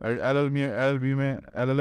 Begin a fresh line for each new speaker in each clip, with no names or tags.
LLM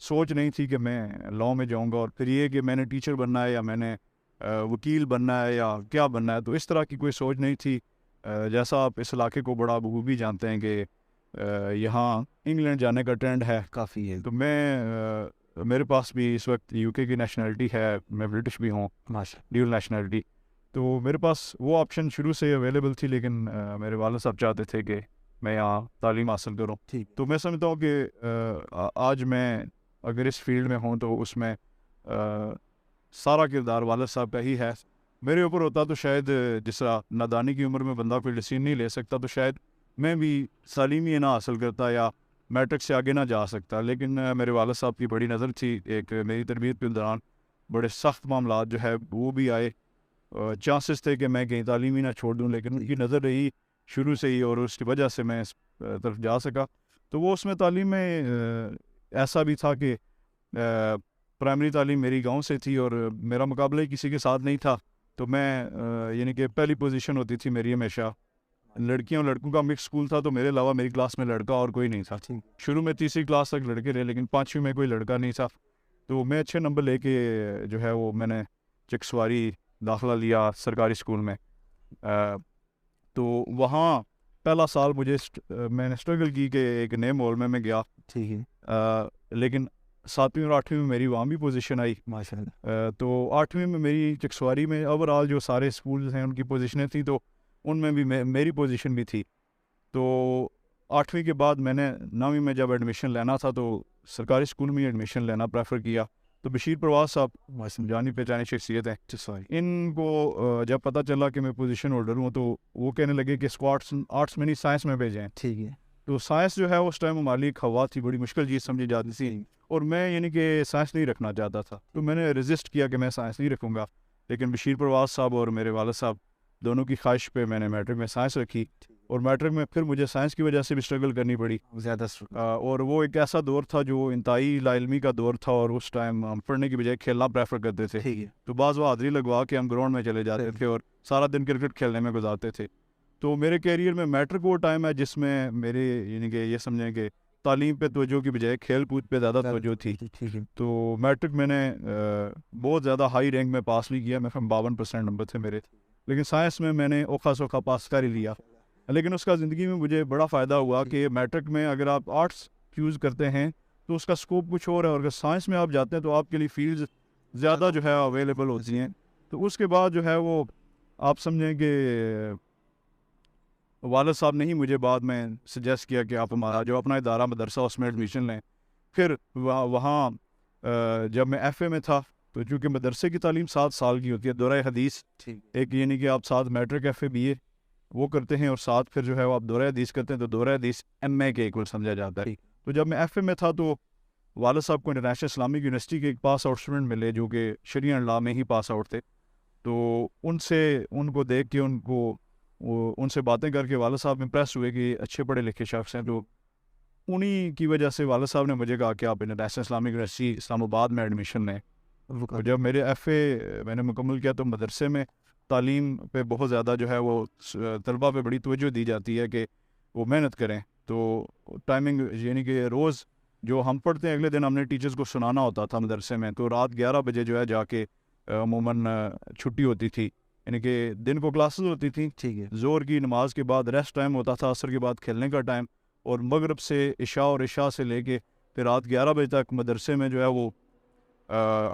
سوچ نہیں تھی کہ میں لاء میں جاؤں گا اور پھر یہ کہ میں نے ٹیچر بننا ہے یا میں نے وکیل بننا ہے یا کیا بننا ہے، تو اس طرح کی کوئی سوچ نہیں تھی۔ جیسا آپ اس علاقے کو بڑا بخوبی جانتے ہیں کہ یہاں انگلینڈ جانے کا ٹرینڈ ہے
کافی ہے،
تو میرے پاس بھی اس وقت یو کے کی نیشنلٹی ہے، میں برٹش بھی ہوں،
ماشاء
ڈیول نیشنلٹی، تو میرے پاس وہ آپشن شروع سے اویلیبل تھی، لیکن میرے والد صاحب چاہتے تھے کہ میں یہاں تعلیم حاصل کروں۔
ٹھیک،
تو میں سمجھتا ہوں کہ آج میں اگر اس فیلڈ میں ہوں تو اس میں سارا کردار والد صاحب کا ہی ہے۔ میرے اوپر ہوتا تو شاید جس طرح نادانی کی عمر میں بندہ کوئی ڈیسیژن نہیں لے سکتا، تو شاید میں بھی تعلیم ہی نہ حاصل کرتا یا میٹرک سے آگے نہ جا سکتا، لیکن میرے والد صاحب کی بڑی نظر تھی۔ ایک میری تربیت کے دوران بڑے سخت معاملات جو ہے وہ بھی آئے، چانسز تھے کہ میں کہیں تعلیم ہی نہ چھوڑ دوں، لیکن ان کی نظر رہی شروع سے ہی اور اس کی وجہ سے میں اس طرف جا سکا۔ تو وہ اس میں تعلیم میں ایسا بھی تھا کہ پرائمری تعلیم میری گاؤں سے تھی اور میرا مقابلہ ہی کسی کے ساتھ نہیں تھا، تو میں یعنی کہ پہلی پوزیشن ہوتی تھی میری ہمیشہ۔ لڑکیاں اور لڑکوں کا مکس اسکول تھا، تو میرے علاوہ میری کلاس میں لڑکا اور کوئی نہیں تھا۔ شروع میں تیسری کلاس تک لڑکے رہے، لیکن پانچویں میں کوئی لڑکا نہیں تھا، تو میں اچھے نمبر لے کے جو ہے وہ میں نے چکسواری داخلہ لیا سرکاری اسکول میں۔ تو وہاں پہلا سال میں نے اسٹرگل کی کہ ایک نئے ماحول میں گیا،
ٹھیک ہے،
لیکن 7ویں اور 8ویں میں میری وہاں بھی پوزیشن آئی۔
ماشاء اللہ،
تو 8ویں میں میری چکسواری میں اوور آل جو سارے اسکولز ہیں ان کی پوزیشنیں تھیں، تو ان میں بھی میری پوزیشن بھی تھی۔ تو 8ویں کے بعد میں نے 9ویں میں جب ایڈمیشن لینا تھا تو سرکاری اسکول میں ایڈمیشن لینا پریفر کیا۔ تو بشیر پرواز صاحب جانی پہچانی شخصیت ہیں، ان کو جب پتہ چلا کہ میں پوزیشن ہولڈر ہوں تو وہ کہنے لگے کہ اس کو آرٹس میں نہیں سائنس میں بھیجیں۔
ٹھیک ہے،
تو سائنس جو ہے اس ٹائم ہماری ایک ہوا تھی، بڑی مشکل چیز سمجھی جاتی تھی، اور میں یعنی کہ سائنس نہیں رکھنا چاہتا تھا، تو میں نے ریزسٹ کیا کہ میں سائنس نہیں رکھوں گا، لیکن بشیر پرواز صاحب اور میرے والد صاحب دونوں کی خواہش پہ میں نے میٹرک میں سائنس رکھی، اور میٹرک میں پھر مجھے سائنس کی وجہ سے بھی اسٹرگل کرنی پڑی
زیادہ
اور وہ ایک ایسا دور تھا جو انتہائی لا علمی کا دور تھا، اور اس ٹائم ہم پڑھنے کی بجائے کھیلنا پریفر کرتے تھے۔
ٹھیک ہے،
تو بعض وہ حاضری لگوا کے ہم گراؤنڈ میں چلے جاتے تھے اور سارا دن کرکٹ کھیلنے میں گزارتے تھے۔ تو میرے کیریئر میں میٹرک وہ ٹائم ہے جس میں میرے یعنی کہ یہ سمجھیں کہ تعلیم پہ توجہ کی بجائے کھیل کود پہ زیادہ توجہ تھی۔
ٹھیک ہے،
تو میٹرک میں نے بہت زیادہ ہائی رینک میں پاس نہیں کیا، میرے 52% نمبر تھے میرے، لیکن سائنس میں میں نے اوکھا سوکھا پاس کر ہی لیا۔ لیکن اس کا زندگی میں مجھے بڑا فائدہ ہوا کہ میٹرک میں اگر آپ آرٹس چوز کرتے ہیں تو اس کا اسکوپ کچھ اور ہے، اور اگر سائنس میں آپ جاتے ہیں تو آپ کے لیے فیلڈز زیادہ جو ہے اویلیبل ہوتی ہیں۔ تو اس کے بعد جو ہے وہ آپ سمجھیں کہ والد صاحب نے ہی مجھے بعد میں سجیسٹ کیا کہ آپ ہمارا جو اپنا ادارہ مدرسہ اس میں ایڈمیشن لیں۔ پھر وہاں جب میں ایف اے میں تھا تو چونکہ مدرسے کی تعلیم 7 سال کی ہوتی ہے، دورہ حدیث ایک یعنی کہ آپ 7 میٹرک ایف اے بی اے وہ کرتے ہیں اور 7 پھر جو ہے وہ آپ دورہ حدیث کرتے ہیں، تو دورہ حدیث ایم اے کے ایکول سمجھا جاتا ہے۔ تو جب میں ایف اے میں تھا تو والد صاحب کو انٹرنیشنل اسلامک یونیورسٹی کے ایک پاس آؤٹ اسٹوڈنٹ ملے جو کہ شریعہ لا میں ہی پاس آؤٹ تھے، تو ان کو دیکھ کے ان سے باتیں کر کے والد صاحب امپریس ہوئے کہ اچھے پڑھے لکھے شخص ہیں، تو انہی کی وجہ سے والد صاحب نے مجھے کہا کہ آپ انٹرنیشنل اسلامک یونیورسٹی اسلام آباد میں ایڈمیشن لیں۔ تو جب میرے ایف اے میں نے مکمل کیا تو مدرسے میں تعلیم پہ بہت زیادہ جو ہے وہ طلبہ پہ بڑی توجہ دی جاتی ہے کہ وہ محنت کریں، تو ٹائمنگ یعنی کہ روز جو ہم پڑھتے ہیں اگلے دن ہم نے ٹیچرز کو سنانا ہوتا تھا مدرسے میں، تو رات 11 بجے جو ہے جا کے عموماً چھٹی ہوتی تھی، یعنی کہ دن کو کلاسز ہوتی تھیں،
ٹھیک ہے،
زور کی نماز کے بعد ریسٹ ٹائم ہوتا تھا، عصر کے بعد کھیلنے کا ٹائم، اور مغرب سے عشاء اور عشاء سے لے کے پھر رات 11 بجے تک مدرسے میں جو ہے وہ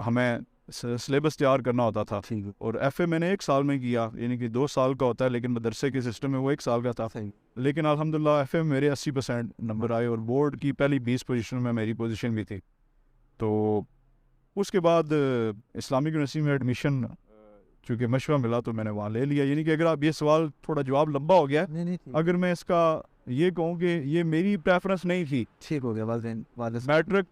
ہمیں سلیبس تیار کرنا ہوتا تھا۔ اور ایف اے میں نے 1 سال میں کیا، یعنی کہ 2 سال کا ہوتا ہے، لیکن مدرسے کے سسٹم میں وہ 1 سال کا تھا، لیکن الحمدللہ ایف اے میں میرے 80% نمبر آئے اور بورڈ کی پہلی 20 پوزیشن میں میری پوزیشن بھی تھی۔ تو اس کے بعد اسلامک یونیورسٹی میں ایڈمیشن چونکہ مشورہ ملا تو میں نے وہاں لے لیا۔ یعنی کہ اگر آپ یہ سوال تھوڑا جواب لمبا ہو گیا، اگر میں اس کا یہ کہوں کہ یہ میری پریفرنس نہیں تھی،
ٹھیک ہو گیا،
میٹرک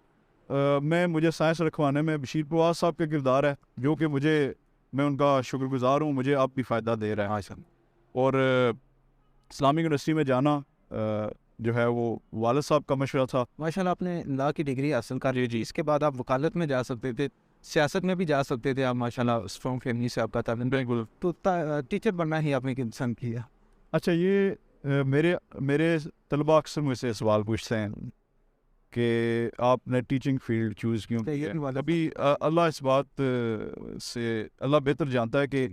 میں مجھے سائنس رکھوانے میں بشیر پرواز صاحب کا کردار ہے جو کہ میں ان کا شکر گزار ہوں، مجھے اب بھی فائدہ دے رہا ہے۔ اور اسلامک یونیورسٹی میں جانا جو ہے وہ والد صاحب کا مشورہ تھا۔
ماشاء اللہ آپ نے لا کی ڈگری حاصل کر لی، اس کے بعد آپ وکالت میں جا سکتے تھے، سیاست میں بھی جا سکتے تھے آپ، ماشاء اللہ اسٹرانگ فیملی سے آپ کا تعلق،
بالکل،
تو ٹیچر بننا ہی آپ نے پسند کیا۔
اچھا، یہ میرے طلباء اکثر مجھ سے سوال پوچھتے ہیں کہ آپ نے ٹیچنگ فیلڈ چوز کیوں کی ہے. ابھی اللہ اس بات سے اللہ بہتر جانتا ہے کہ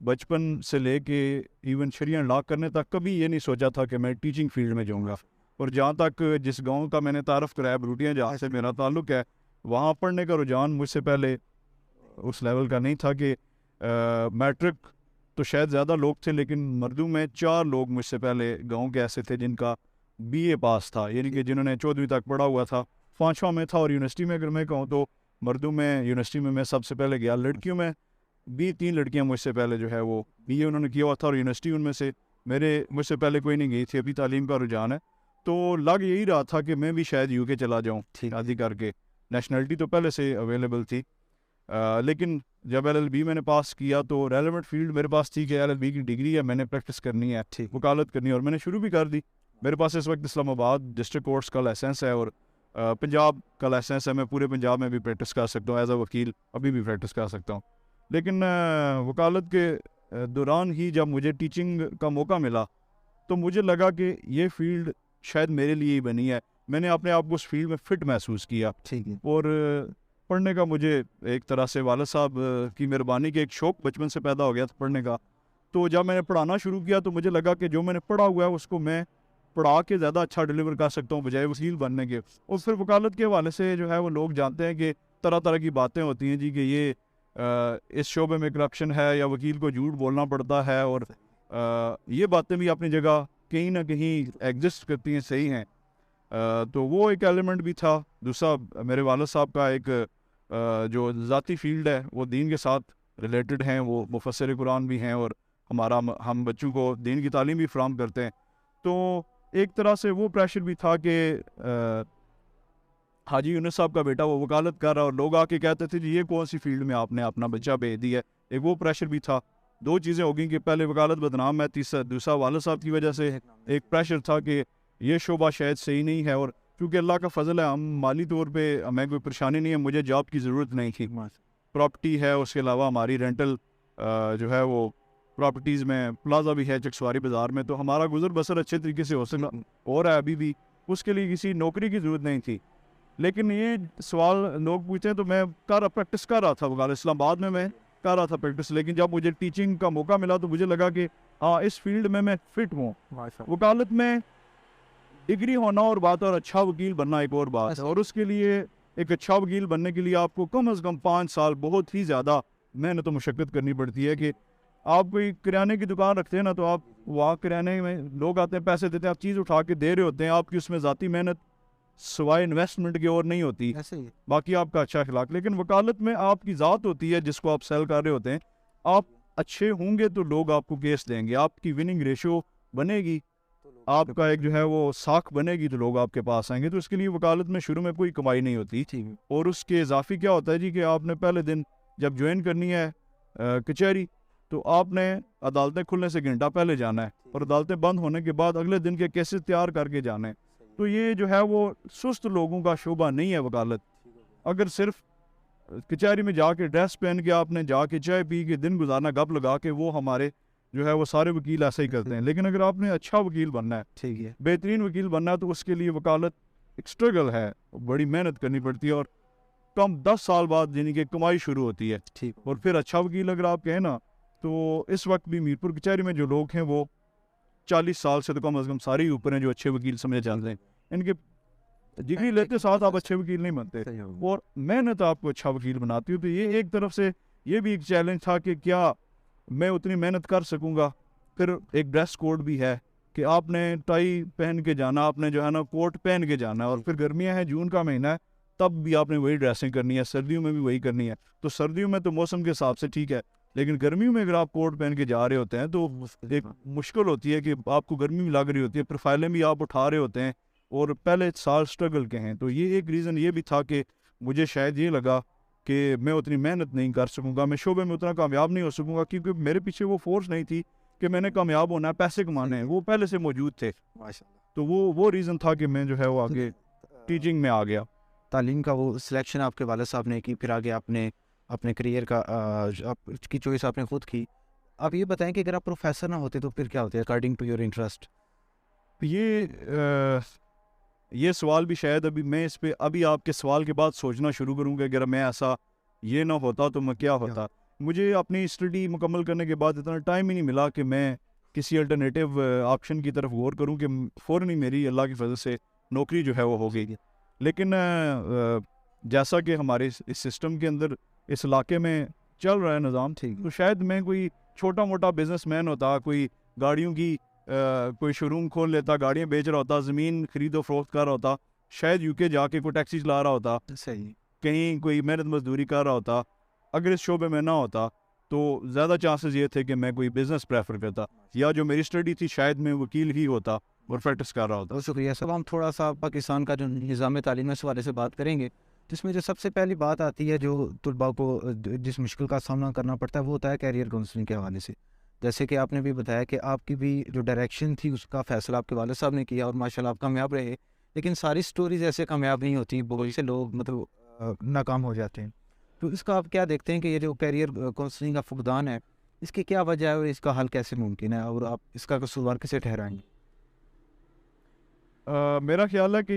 بچپن سے لے کے ایون شریعہ لاک کرنے تک کبھی یہ نہیں سوچا تھا کہ میں ٹیچنگ فیلڈ میں جاؤں گا. اور جہاں تک جس گاؤں کا میں نے تعارف کرایا بروٹیاں جہاں سے میرا تعلق ہے, وہاں پڑھنے کا رجحان مجھ سے پہلے اس لیول کا نہیں تھا کہ میٹرک تو شاید زیادہ لوگ تھے, لیکن مردوں میں 4 لوگ مجھ سے پہلے گاؤں کے ایسے تھے جن کا بی اے پاس تھا, یعنی کہ جنہوں نے 14ویں تک پڑھا ہوا تھا. 5واں میں تھا. اور یونیورسٹی میں اگر میں کہوں تو مردوں میں یونیورسٹی میں سب سے پہلے گیا. لڑکیوں میں بھی 3 لڑکیاں مجھ سے پہلے جو ہے وہ بی اے انہوں نے کیا ہوا تھا, اور یونیورسٹی ان میں سے مجھ سے پہلے کوئی نہیں گئی تھی. ابھی تعلیم کا رجحان ہے تو لگ یہی رہا تھا کہ میں بھی شاید یو کے چلا جاؤں شادی کر کے. نیشنلٹی تو پہلے سے اویلیبل تھی, لیکن جب ایل ایل بی میں نے پاس کیا تو ریلیونٹ فیلڈ میرے پاس تھی کہ ایل ایل بی کی ڈگری ہے, میں نے پریکٹس کرنی ہے, وکالت کرنی ہے, اور میں نے شروع بھی کر دی. میرے پاس اس وقت اسلام آباد ڈسٹرکٹ کورٹس کا لائسنس ہے اور پنجاب کا لائسنس ہے. میں پورے پنجاب میں بھی پریکٹس کر سکتا ہوں ایز اے وکیل, ابھی بھی پریکٹس کر سکتا ہوں. لیکن وکالت کے دوران ہی جب مجھے ٹیچنگ کا موقع ملا تو مجھے لگا کہ یہ فیلڈ شاید میرے لیے ہی بنی ہے. میں نے اپنے آپ کو اس فیلڈ میں فٹ محسوس کیا. اور پڑھنے کا مجھے ایک طرح سے والد صاحب کی مہربانی کے ایک شوق بچپن سے پیدا ہو گیا تھا پڑھنے کا. تو جب میں نے پڑھانا شروع کیا تو مجھے لگا کہ جو میں نے پڑھا ہوا ہے اس کو میں پڑھا کے زیادہ اچھا ڈلیور کر سکتا ہوں بجائے وکیل بننے کے. اور پھر وکالت کے حوالے سے جو ہے وہ لوگ جانتے ہیں کہ طرح طرح کی باتیں ہوتی ہیں جی, کہ یہ اس شعبے میں کرپشن ہے یا وکیل کو جھوٹ بولنا پڑتا ہے, اور یہ باتیں بھی اپنی جگہ کہیں نہ کہیں ایگزسٹ کرتی ہیں, صحیح ہیں. تو وہ ایک ایلیمنٹ بھی تھا. دوسرا میرے والد صاحب کا ایک جو ذاتی فیلڈ ہے وہ دین کے ساتھ ریلیٹڈ ہیں, وہ مفسر قرآن بھی ہیں, اور ہم بچوں کو دین کی تعلیم بھی فراہم کرتے ہیں. تو ایک طرح سے وہ پریشر بھی تھا کہ حاجی یونس صاحب کا بیٹا وہ وکالت کر رہا, اور لوگ آ کے کہتے تھے جی یہ کون سی فیلڈ میں آپ نے اپنا بچہ بھیج دیا ہے. ایک وہ پریشر بھی تھا. 2 چیزیں ہو گئیں کہ پہلے وکالت بدنام ہے, دوسرا والد صاحب کی وجہ سے ایک پریشر تھا کہ یہ شعبہ شاید صحیح نہیں ہے. اور کیونکہ اللہ کا فضل ہے, ہم مالی طور پہ ہمیں کوئی پریشانی نہیں ہے, مجھے جاب کی ضرورت نہیں تھی. پراپرٹی ہے, اس کے علاوہ ہماری رینٹل جو ہے وہ پراپرٹیز میں پلازا بھی ہے چکسواری بازار میں, تو ہمارا گزر بسر اچھے طریقے سے ہو سکتا اور ہے ابھی بھی. اس کے لیے کسی نوکری کی ضرورت نہیں تھی. لیکن یہ سوال لوگ پوچھتے ہیں تو میں پریکٹس کر رہا تھا وکالت اسلام آباد میں کر رہا تھا پریکٹس. لیکن جب مجھے ٹیچنگ کا موقع ملا تو مجھے لگا کہ ہاں اس فیلڈ میں فٹ ہوں. وکالت میں ڈگری ہونا اور بات, اور اچھا وکیل بننا ایک اور بات ہے. اور اس کے لیے ایک اچھا وکیل بننے کے لیے آپ کو کم از کم 5 سال بہت ہی زیادہ محنت و مشقت کرنی پڑتی ہے. کہ آپ کوئی کرانے کی دکان رکھتے ہیں نا, تو آپ وہاں کرانے میں لوگ آتے ہیں, پیسے دیتے ہیں, آپ چیز اٹھا کے دے رہے ہوتے ہیں, آپ کی اس میں ذاتی محنت سوائے انویسٹمنٹ کی اور نہیں ہوتی, باقی آپ کا اچھا اخلاق. لیکن وکالت میں آپ کی ذات ہوتی ہے جس کو آپ سیل کر رہے ہوتے ہیں. آپ اچھے ہوں گے تو لوگ آپ کو کیس دیں گے, آپ کی وننگ ریشو بنے گی, آپ کا ایک جو ہے وہ ساکھ بنے گی, تو لوگ آپ کے پاس آئیں گے. تو اس کے لیے وکالت میں شروع میں کوئی کمائی نہیں ہوتی. اور اس کے اضافی کیا ہوتا ہے جی, کہ آپ نے پہلے دن جب جوائن کرنی ہے کچہری, تو آپ نے عدالتیں کھلنے سے گھنٹہ پہلے جانا ہے, اور عدالتیں بند ہونے کے بعد اگلے دن کے کیسز تیار کر کے جانے. تو یہ جو ہے وہ سست لوگوں کا شعبہ نہیں ہے وکالت. اگر صرف کچہری میں جا کے ڈریس پہن کے آپ نے جا کے چائے پی کے دن گزارنا گپ لگا کے, وہ ہمارے جو ہے وہ سارے وکیل ایسا ہی کرتے ہیں. لیکن اگر آپ نے اچھا وکیل بننا ہے, بہترین وکیل بننا ہے, تو اس کے لیے وکالت ایک اسٹرگل ہے, بڑی محنت کرنی پڑتی ہے. اور کم 10 سال بعد یعنی کہ کمائی شروع ہوتی ہے. اور پھر اچھا وکیل اگر آپ کہیں نا, تو اس وقت بھی میرپور کچہری میں جو لوگ ہیں وہ 40 سال سے تو کم از کم سارے ہی اوپر ہیں جو اچھے وکیل سمجھے جاتے ہیں. ان کے ڈگری لیتے ساتھ آپ اچھے وکیل نہیں بنتے, اور محنت آپ کو اچھا وکیل بناتی ہو. تو یہ ایک طرف سے یہ بھی ایک چیلنج تھا کہ کیا میں اتنی محنت کر سکوں گا. پھر ایک ڈریس کوڈ بھی ہے کہ آپ نے ٹائی پہن کے جانا, آپ نے جو ہے نا کوٹ پہن کے جانا ہے. اور پھر گرمیاں ہیں, جون کا مہینہ ہے, تب بھی آپ نے وہی ڈریسنگ کرنی ہے, سردیوں میں بھی وہی کرنی ہے. تو سردیوں میں تو موسم کے حساب سے ٹھیک ہے, لیکن گرمیوں میں اگر آپ کوٹ پہن کے جا رہے ہوتے ہیں تو ایک مشکل ہوتی ہے کہ آپ کو گرمی بھی لگ رہی ہوتی ہے, پروفائلیں بھی آپ اٹھا رہے ہوتے ہیں, اور پہلے سال سٹرگل کے ہیں. تو یہ ایک ریزن یہ بھی تھا کہ مجھے شاید یہ لگا کہ میں اتنی محنت نہیں کر سکوں گا, میں شعبے میں اتنا کامیاب نہیں ہو سکوں گا, کیونکہ میرے پیچھے وہ فورس نہیں تھی کہ میں نے کامیاب ہونا ہے, پیسے کمانے ہیں, وہ پہلے سے موجود تھے. تو وہ ریزن تھا کہ میں جو ہے وہ آگے ٹیچنگ میں آ گیا.
تعلیم کا وہ سلیکشن آپ کے والد صاحب نے کی, پھر آگے آپ نے اپنے کریئر کا آپ کی چوائس آپ نے خود کی. آپ یہ بتائیں کہ اگر آپ پروفیسر نہ ہوتے تو پھر کیا ہوتے اکارڈنگ ٹو یور انٹرسٹ؟
یہ یہ سوال بھی شاید ابھی میں اس پہ ابھی آپ کے سوال کے بعد سوچنا شروع کروں کہ اگر میں ایسا یہ نہ ہوتا تو میں کیا ہوتا. مجھے اپنی اسٹڈی مکمل کرنے کے بعد اتنا ٹائم ہی نہیں ملا کہ میں کسی الٹرنیٹیو آپشن کی طرف غور کروں کہ فوراً ہی میری اللہ کی فضل سے نوکری جو ہے وہ ہو گئی. لیکن جیسا کہ ہمارے اس سسٹم کے اندر اس علاقے میں چل رہا ہے نظام, تو شاید میں کوئی چھوٹا موٹا بزنس مین ہوتا, کوئی گاڑیوں کی کوئی شو روم کھول لیتا, گاڑیاں بیچ رہا ہوتا, زمین خرید و فروخت کر رہا ہوتا, شاید یو کے جا کے کوئی ٹیکسی چلا رہا ہوتا, کہیں کوئی محنت مزدوری کر رہا ہوتا. اگر اس شعبے میں نہ ہوتا تو زیادہ چانسز یہ تھے کہ میں کوئی بزنس پریفر کرتا, یا جو میری اسٹڈی تھی شاید میں وکیل ہی ہوتا اور پریکٹس کر رہا ہوتا.
بہت شکریہ صاحب. ہم تھوڑا سا پاکستان کا جو نظام تعلیم ہے اس حوالے سے بات کریں گے, جس میں جو سب سے پہلی بات آتی ہے جو طلباء کو جس مشکل کا سامنا کرنا پڑتا ہے وہ ہوتا ہے کیریئر کاؤنسلنگ کے حوالے سے. جیسے کہ آپ نے بھی بتایا کہ آپ کی بھی جو ڈائریکشن تھی اس کا فیصلہ آپ کے والد صاحب نے کیا اور ماشاءاللہ آپ کامیاب رہے, لیکن ساری سٹوریز ایسے کامیاب نہیں ہوتی, بہت سے لوگ مطلب ناکام ہو جاتے ہیں. تو اس کا آپ کیا دیکھتے ہیں کہ یہ جو کیریئر کاؤنسلنگ کا فقدان ہے اس کی کیا وجہ ہے اور اس کا حل کیسے ممکن ہے, اور آپ اس کا قصوروار کسے ٹھہرائیں گے؟
میرا خیال ہے کہ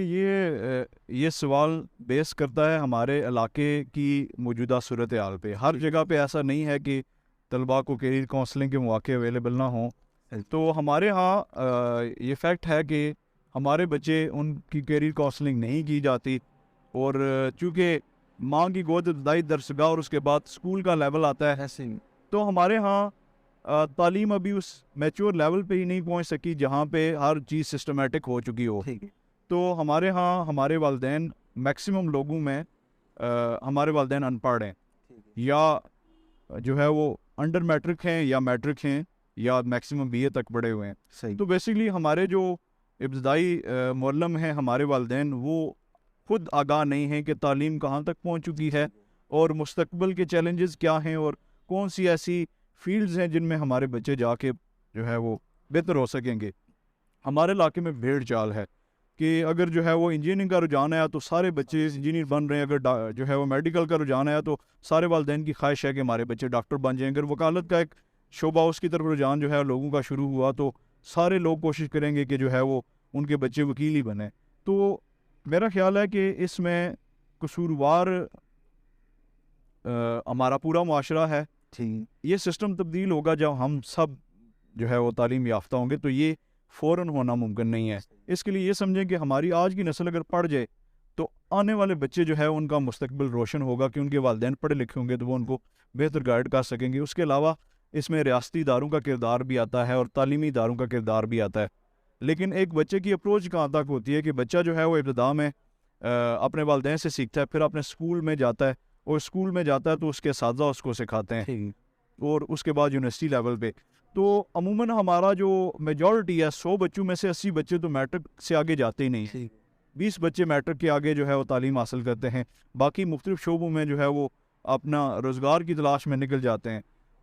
یہ سوال بیس کرتا ہے ہمارے علاقے کی موجودہ صورتحال پہ. ہر جگہ پہ ایسا نہیں ہے کہ طلباء کو کیریئر کاؤنسلنگ کے مواقع اویلیبل نہ ہوں. تو ہمارے ہاں یہ فیکٹ ہے کہ ہمارے بچے ان کی کیریئر کاؤنسلنگ نہیں کی جاتی, اور چونکہ ماں کی گود ابتدائی درسگاہ اور اس کے بعد اسکول کا لیول آتا ہے, تو ہمارے ہاں تعلیم ابھی اس میچور لیول پہ ہی نہیں پہنچ سکی جہاں پہ ہر چیز سسٹمیٹک ہو چکی ہو. تو ہمارے ہاں ہمارے والدین میکسیمم لوگوں میں ہمارے والدین ان پڑھ ہیں, یا جو ہے وہ انڈر میٹرک ہیں یا میٹرک ہیں, یا میکسیمم بی اے تک پڑھے ہوئے ہیں. تو بیسیکلی ہمارے جو ابتدائی معلم ہیں ہمارے والدین وہ خود آگاہ نہیں ہیں کہ تعلیم کہاں تک پہنچ چکی ہے اور مستقبل کے چیلنجز کیا ہیں اور کون سی ایسی فیلڈز ہیں جن میں ہمارے بچے جا کے جو ہے وہ بہتر ہو سکیں گے. ہمارے علاقے میں بھیڑ چال ہے کہ اگر جو ہے وہ انجینئرنگ کا رجحان ہے تو سارے بچے انجینئر بن رہے ہیں, اگر جو ہے وہ میڈیکل کا رجحان ہے تو سارے والدین کی خواہش ہے کہ ہمارے بچے ڈاکٹر بن جائیں. اگر وکالت کا ایک شعبہ اس کی طرف رجحان جو ہے لوگوں کا شروع ہوا تو سارے لوگ کوشش کریں گے کہ جو ہے وہ ان کے بچے وکیل ہی بنیں. تو میرا خیال ہے کہ اس میں قصوروار ہمارا پورا معاشرہ ہے. یہ سسٹم تبدیل ہوگا جب ہم سب جو ہے وہ تعلیم یافتہ ہوں گے, تو یہ فوراً ہونا ممکن نہیں ہے. اس کے لیے یہ سمجھیں کہ ہماری آج کی نسل اگر پڑھ جائے تو آنے والے بچے جو ہے ان کا مستقبل روشن ہوگا کہ ان کے والدین پڑھے لکھے ہوں گے تو وہ ان کو بہتر گائیڈ کر سکیں گے. اس کے علاوہ اس میں ریاستی اداروں کا کردار بھی آتا ہے اور تعلیمی اداروں کا کردار بھی آتا ہے. لیکن ایک بچے کی اپروچ کہاں تک ہوتی ہے کہ بچہ جو ہے وہ ابتدا میں اپنے والدین سے سیکھتا ہے, پھر اپنے اسکول میں جاتا ہے, اور اسکول میں جاتا ہے تو اس کے اساتذہ اس کو سکھاتے ہیں, اور اس کے بعد یونیورسٹی لیول پہ. تو عموماً ہمارا جو میجورٹی ہے 100 بچوں میں سے 80 بچے تو میٹرک سے آگے جاتے ہی نہیں, 20 بچے میٹرک کے آگے جو ہے وہ تعلیم حاصل کرتے ہیں, باقی مختلف شعبوں میں جو ہے وہ اپنا روزگار کی تلاش میں نکل جاتے ہیں.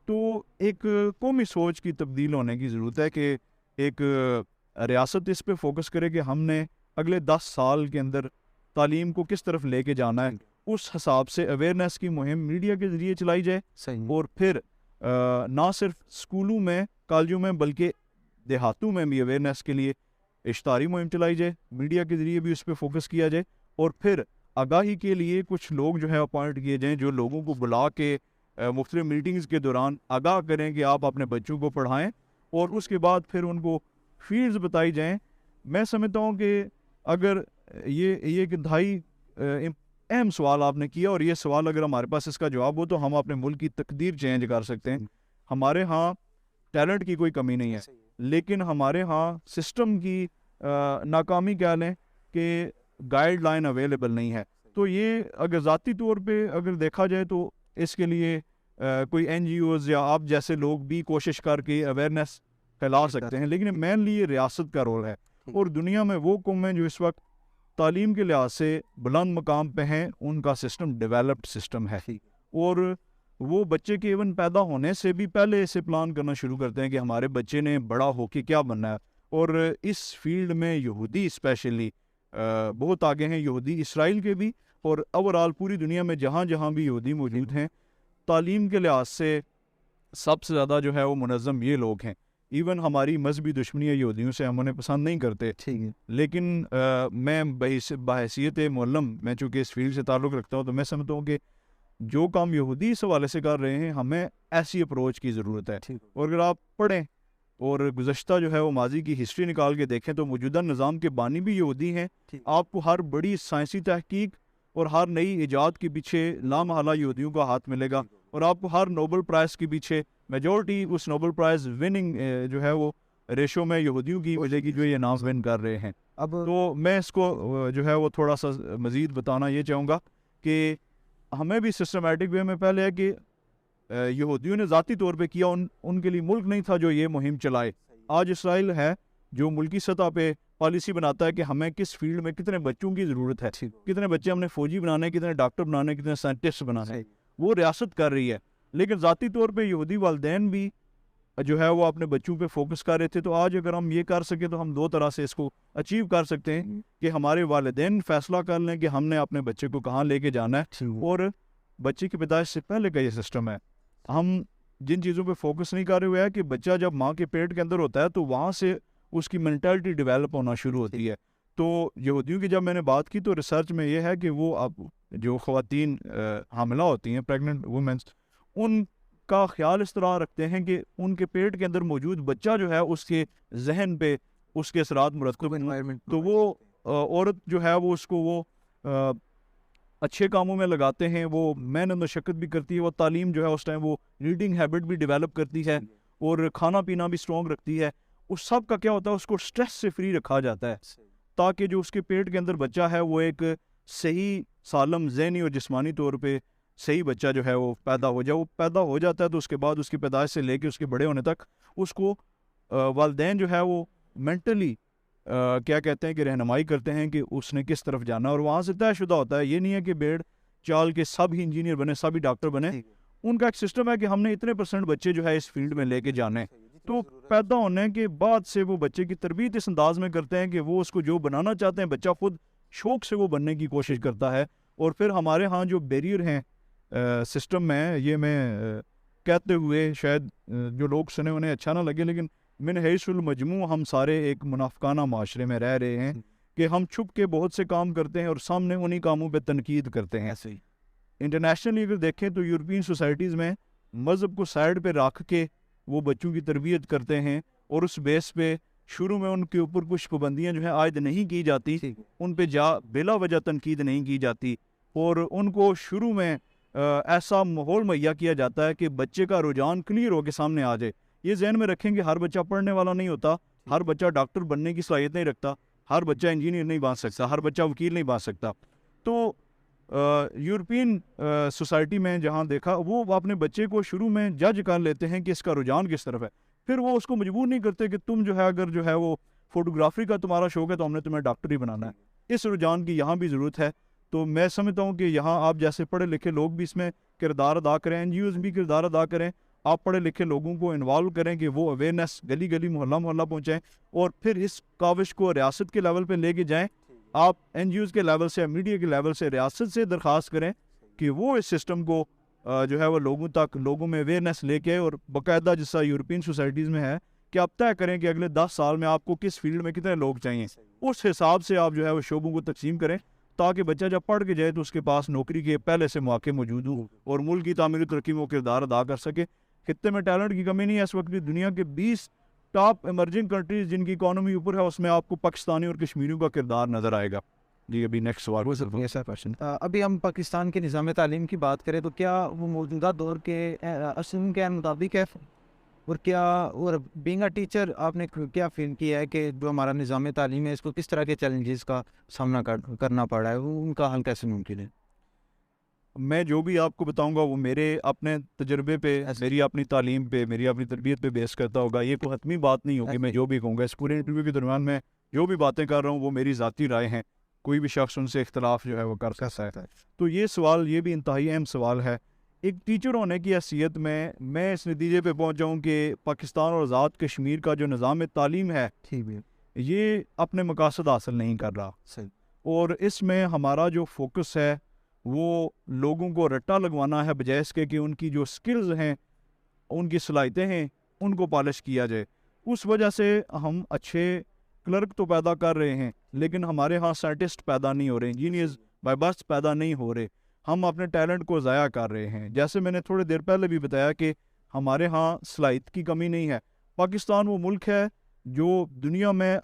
تو ایک قومی سوچ کی تبدیل ہونے کی ضرورت ہے کہ ایک ریاست اس پہ فوکس کرے کہ ہم نے اگلے 10 سال کے اندر تعلیم کو کس طرف لے کے جانا ہے. اس حساب سے اویئرنیس کی مہم میڈیا کے ذریعے چلائی جائے, اور پھر نہ صرف اسکولوں میں کالجوں میں بلکہ دیہاتوں میں بھی اویئرنیس کے لیے اشتہاری مہم چلائی جائے, میڈیا کے ذریعے بھی اس پہ فوکس کیا جائے, اور پھر آگاہی کے لیے کچھ لوگ جو ہے اپوائنٹ کیے جائیں جو لوگوں کو بلا کے مختلف میٹنگز کے دوران آگاہ کریں کہ آپ اپنے بچوں کو پڑھائیں, اور اس کے بعد پھر ان کو فیلڈز بتائی جائیں. میں سمجھتا ہوں کہ اگر یہ ایک انتہائی اہم سوال آپ نے کیا, اور یہ سوال اگر ہمارے پاس اس کا جواب ہو تو ہم اپنے ملک کی تقدیر چینج کر سکتے ہیں. ہمارے ہاں ٹیلنٹ کی کوئی کمی نہیں ہے, لیکن ہمارے ہاں سسٹم کی ناکامی کہہ لیں کہ گائیڈ لائن اویلیبل نہیں ہے. تو یہ اگر ذاتی طور پہ اگر دیکھا جائے تو اس کے لیے کوئی این جی اوز یا آپ جیسے لوگ بھی کوشش کر کے اویئرنیس پھیلا سکتے ہیں, لیکن مینلی یہ ریاست کا رول ہے. اور دنیا میں وہ قومیں جو اس وقت تعلیم کے لحاظ سے بلند مقام پہ ہیں ان کا سسٹم ڈیولپڈ سسٹم ہے, اور وہ بچے کے ایون پیدا ہونے سے بھی پہلے اسے پلان کرنا شروع کرتے ہیں کہ ہمارے بچے نے بڑا ہو کے کیا بننا ہے. اور اس فیلڈ میں یہودی اسپیشلی بہت آگے ہیں, یہودی اسرائیل کے بھی, اور اوورال پوری دنیا میں جہاں جہاں بھی یہودی موجود ہیں تعلیم کے لحاظ سے سب سے زیادہ جو ہے وہ منظم یہ لوگ ہیں. ایون ہماری مذہبی دشمنیاں یہودیوں سے ہم انہیں پسند نہیں کرتے،
ٹھیک ہے،
لیکن میں بحیثیت معلم، میں چونکہ اس فیلڈ سے تعلق رکھتا ہوں، تو میں سمجھتا ہوں کہ جو کام یہودی اس حوالے سے کر رہے ہیں ہمیں ایسی اپروچ کی ضرورت ہے. اور اگر آپ پڑھیں اور گزشتہ جو ہے وہ ماضی کی ہسٹری نکال کے دیکھیں تو موجودہ نظام کے بانی بھی یہودی ہیں. آپ کو ہر بڑی سائنسی تحقیق اور ہر نئی ایجاد کے پیچھے لامحالہ یہودیوں کا ہاتھ ملے گا، اور آپ کو ہر نوبل پرائز کے پیچھے میجورٹی اس نوبل پرائز وننگ جو ہے وہ ریشو میں یہودیوں کی وجہ کی جو یہ نام ون کر رہے ہیں.
اب
تو میں اس کو جو ہے وہ تھوڑا سا مزید بتانا یہ چاہوں گا کہ ہمیں بھی سسٹمیٹک وے میں پہلے ہے کہ یہودیوں نے ذاتی طور پہ کیا، ان کے لیے ملک نہیں تھا جو یہ مہم چلائے. آج اسرائیل ہے جو ملکی سطح پہ پالیسی بناتا ہے کہ ہمیں کس فیلڈ میں کتنے بچوں کی ضرورت ہے، کتنے بچے ہم نے فوجی بنانے، کتنے ڈاکٹر بنانے، کتنے سائنٹسٹ بنانے، وہ ریاست کر رہی ہے. لیکن ذاتی طور پہ یہودی والدین بھی جو ہے وہ اپنے بچوں پہ فوکس کر رہے تھے. تو آج اگر ہم یہ کر سکیں تو ہم دو طرح سے اس کو اچیو کر سکتے ہیں کہ ہمارے والدین فیصلہ کر لیں کہ ہم نے اپنے بچے کو کہاں لے کے جانا ہے، اور بچے کی پیدائش سے پہلے کا یہ سسٹم ہے. ہم جن چیزوں پہ فوکس نہیں کر رہے ہوئے ہے کہ بچہ جب ماں کے پیٹ کے اندر ہوتا ہے تو وہاں سے اس کی مینٹلٹی ڈیولپ ہونا شروع ہوتی ہے. تو یہودیوں کی جب میں نے بات کی تو ریسرچ میں یہ ہے کہ وہ اب جو خواتین حاملہ ہوتی ہیں، پریگننٹ وومنس، ان کا خیال اس طرح رکھتے ہیں کہ ان کے پیٹ کے اندر موجود بچہ جو ہے اس کے ذہن پہ اس کے اثرات مرتب ہیں. تو وہ عورت جو ہے وہ اس کو وہ اچھے کاموں میں لگاتے ہیں، وہ محنت مشقت بھی کرتی ہے، وہ تعلیم جو ہے اس ٹائم وہ ریڈنگ ہیبٹ بھی ڈیولپ کرتی ہے، اور کھانا پینا بھی اسٹرانگ رکھتی ہے. اس سب کا کیا ہوتا ہے، اس کو اسٹریس سے فری رکھا جاتا ہے تاکہ جو اس کے پیٹ کے اندر بچہ ہے وہ ایک صحیح سالم ذہنی اور جسمانی طور پہ صحیح بچہ جو ہے وہ پیدا ہو جائے. وہ پیدا ہو جاتا ہے تو اس کے بعد اس کی پیدائش سے لے کے اس کے بڑے ہونے تک اس کو والدین جو ہے وہ مینٹلی کیا کہتے ہیں کہ رہنمائی کرتے ہیں کہ اس نے کس طرف جانا، اور وہاں سے طے شدہ ہوتا ہے. یہ نہیں ہے کہ بیڑ چال کے سب ہی انجینئر بنے، سب ہی ڈاکٹر بنے. ان کا ایک سسٹم ہے کہ ہم نے اتنے % بچے جو ہے اس فیلڈ میں لے کے جانے. تو پیدا ہونے کے بعد سے وہ بچے کی تربیت اس انداز میں کرتے ہیں کہ وہ اس کو جو بنانا چاہتے ہیں بچہ خود شوق سے وہ بننے کی کوشش کرتا ہے. اور پھر ہمارے ہاں جو بیریئر ہیں سسٹم میں، یہ میں کہتے ہوئے شاید جو لوگ سنے انہیں اچھا نہ لگے، لیکن من حیث المجموع ہم سارے ایک منافقانہ معاشرے میں رہ رہے ہیں کہ ہم چھپ کے بہت سے کام کرتے ہیں اور سامنے انہی کاموں پہ تنقید کرتے ہیں. انٹرنیشنلی اگر دیکھیں تو یورپین سوسائٹیز میں مذہب کو سائڈ پہ رکھ کے وہ بچوں کی تربیت کرتے ہیں، اور اس بیس پہ شروع میں ان کے اوپر کچھ پابندیاں جو ہیں عائد نہیں کی جاتی، ان پہ بلا وجہ تنقید نہیں کی جاتی، اور ان کو شروع میں ایسا ماحول مہیا کیا جاتا ہے کہ بچے کا رجحان کلیئر ہو کے سامنے آ جائے. یہ ذہن میں رکھیں کہ ہر بچہ پڑھنے والا نہیں ہوتا، ہر بچہ ڈاکٹر بننے کی صلاحیت نہیں رکھتا، ہر بچہ انجینئر نہیں بن سکتا، ہر بچہ وکیل نہیں بن سکتا. تو یورپین سوسائٹی میں جہاں دیکھا، وہ اپنے بچے کو شروع میں جج کر لیتے ہیں کہ اس کا رجحان کس طرف ہے. پھر وہ اس کو مجبور نہیں کرتے کہ تم جو ہے اگر جو ہے وہ فوٹوگرافی کا تمہارا شوق ہے تو ہم نے تمہیں ڈاکٹر ہی بنانا ہے. اس رجحان کی یہاں بھی ضرورت ہے. تو میں سمجھتا ہوں کہ یہاں آپ جیسے پڑھے لکھے لوگ بھی اس میں کردار ادا کریں، این جی اوز بھی کردار ادا کریں. آپ پڑھے لکھے لوگوں کو انوالو کریں کہ وہ اویئرنیس گلی گلی محلہ محلہ پہنچائیں، اور پھر اس کاوش کو ریاست کے لیول پہ لے کے جائیں. آپ این جی اوز کے لیول سے، میڈیا کے لیول سے ریاست سے درخواست کریں کہ وہ اس سسٹم کو جو ہے وہ لوگوں تک، لوگوں میں اویئرنیس لے کے، اور باقاعدہ جیسا یورپین سوسائٹیز میں ہے کہ آپ طے کریں کہ اگلے 10 سال میں آپ کو کس فیلڈ میں کتنے لوگ چاہیے. اس حساب سے آپ جو ہے وہ شعبوں کو تقسیم کریں تاکہ بچہ جب پڑھ کے جائے تو اس کے پاس نوکری کے پہلے سے مواقع موجود ہوں اور ملک کی تعمیر و ترقی میں وہ کردار ادا کر سکے. خطے میں ٹیلنٹ کی کمی نہیں ہے. اس وقت بھی دنیا کے 20 ٹاپ ایمرجنگ کنٹریز جن کی اکانومی اوپر ہے، اس میں آپ کو پاکستانی اور کشمیریوں کا کردار نظر آئے گا. جی ابھی نیکسٹ سوال.
ابھی ہم پاکستان کے نظام تعلیم کی بات کریں تو کیا وہ موجودہ دور کے اصل کے مطابق ہے، اور کیا، اور بینگ اے ٹیچر آپ نے کیا فیل کیا ہے کہ جو ہمارا نظام تعلیم ہے اس کو کس طرح کے چیلنجز کا سامنا کرنا پڑ رہا ہے، ان کا حل کیسے ممکن ہے؟
میں جو بھی آپ کو بتاؤں گا وہ میرے اپنے تجربے پہ، میری اپنی تعلیم پہ، میری اپنی تربیت پہ بیس کرتا ہوگا. یہ کوئی حتمی بات نہیں ہوگی. میں جو بھی کہوں گا اس پورے انٹرویو کے دوران میں جو بھی باتیں کر رہا ہوں وہ میری ذاتی رائے ہیں. کوئی بھی شخص ان سے اختلاف جو ہے وہ کر سکتا ہے. تو یہ سوال، یہ بھی انتہائی اہم سوال ہے. ایک ٹیچر ہونے کی حیثیت میں اس نتیجے پہ پہنچا ہوں کہ پاکستان اور آزاد کشمیر کا جو نظام تعلیم ہے یہ اپنے مقاصد حاصل نہیں کر رہا. اور اس میں ہمارا جو فوکس ہے وہ لوگوں کو رٹا لگوانا ہے، بجائے اس کے کہ ان کی جو سکلز ہیں، ان کی صلاحیتیں ہیں، ان کو پالش کیا جائے. اس وجہ سے ہم اچھے کلرک تو پیدا کر رہے ہیں لیکن ہمارے ہاں سائنٹسٹ پیدا نہیں ہو رہے, انجینئرز بائی برتھ پیدا نہیں ہو رہے. ہم اپنے ٹیلنٹ کو ضائع کر رہے ہیں. جیسے میں نے تھوڑی دیر پہلے بھی بتایا کہ ہمارے ہاں صلاحیت کی کمی نہیں ہے. پاکستان وہ ملک ہے جو دنیا میں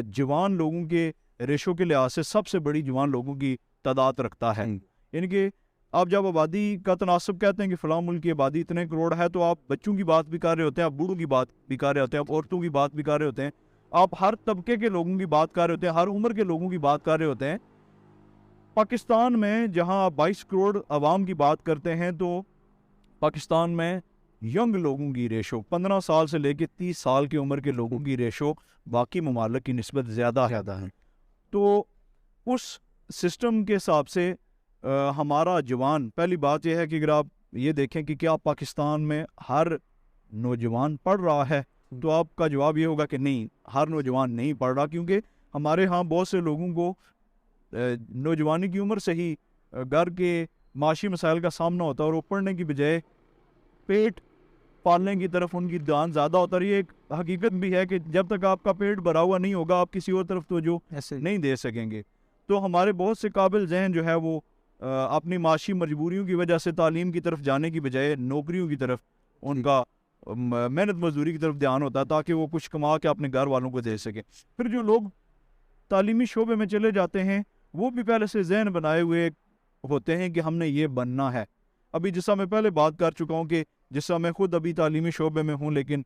جوان لوگوں کے ریشو کے لحاظ سے سب سے بڑی جوان لوگوں کی تعداد رکھتا ہے. یعنی کہ آپ جب آبادی کا تناسب کہتے ہیں کہ فلاں ملک کی آبادی اتنے کروڑ ہے تو آپ بچوں کی بات بھی کر رہے ہوتے ہیں, آپ بوڑھوں کی بات بھی کر رہے ہوتے ہیں, آپ عورتوں کی بات بھی کر رہے ہوتے ہیں, آپ ہر طبقے کے لوگوں کی بات کر رہے ہوتے ہیں, ہر عمر کے لوگوں کی بات کر رہے ہوتے ہیں. پاکستان میں جہاں آپ 22 کروڑ عوام کی بات کرتے ہیں تو پاکستان میں ینگ لوگوں کی ریشو 15 سال سے لے کے 30 سال کی عمر کے لوگوں کی ریشو باقی ممالک کی نسبت زیادہ ہے. تو اس سسٹم کے حساب سے ہمارا جوان, پہلی بات یہ ہے کہ اگر آپ یہ دیکھیں کہ کیا پاکستان میں ہر نوجوان پڑھ رہا ہے تو آپ کا جواب یہ ہوگا کہ نہیں, ہر نوجوان نہیں پڑھ رہا, کیونکہ ہمارے ہاں بہت سے لوگوں کو نوجوانی کی عمر سے ہی گھر کے معاشی مسائل کا سامنا ہوتا ہے اور وہ پڑھنے کی بجائے پیٹ پالنے کی طرف ان کی دھیان زیادہ ہوتا ہے. یہ ایک حقیقت بھی ہے کہ جب تک آپ کا پیٹ بھرا ہوا نہیں ہوگا آپ کسی اور طرف توجہ نہیں دے سکیں گے. تو ہمارے بہت سے قابل ذہن جو ہے وہ اپنی معاشی مجبوریوں کی وجہ سے تعلیم کی طرف جانے کی بجائے نوکریوں کی طرف, ان کا محنت مزدوری کی طرف دھیان ہوتا ہے تاکہ وہ کچھ کما کے اپنے گھر والوں کو دے سکیں. پھر جو لوگ تعلیمی شعبے میں چلے جاتے ہیں وہ بھی پہلے سے ذہن بنائے ہوئے ہوتے ہیں کہ ہم نے یہ بننا ہے. ابھی جیسا میں پہلے بات کر چکا ہوں کہ جیسا میں خود ابھی تعلیمی شعبے میں ہوں لیکن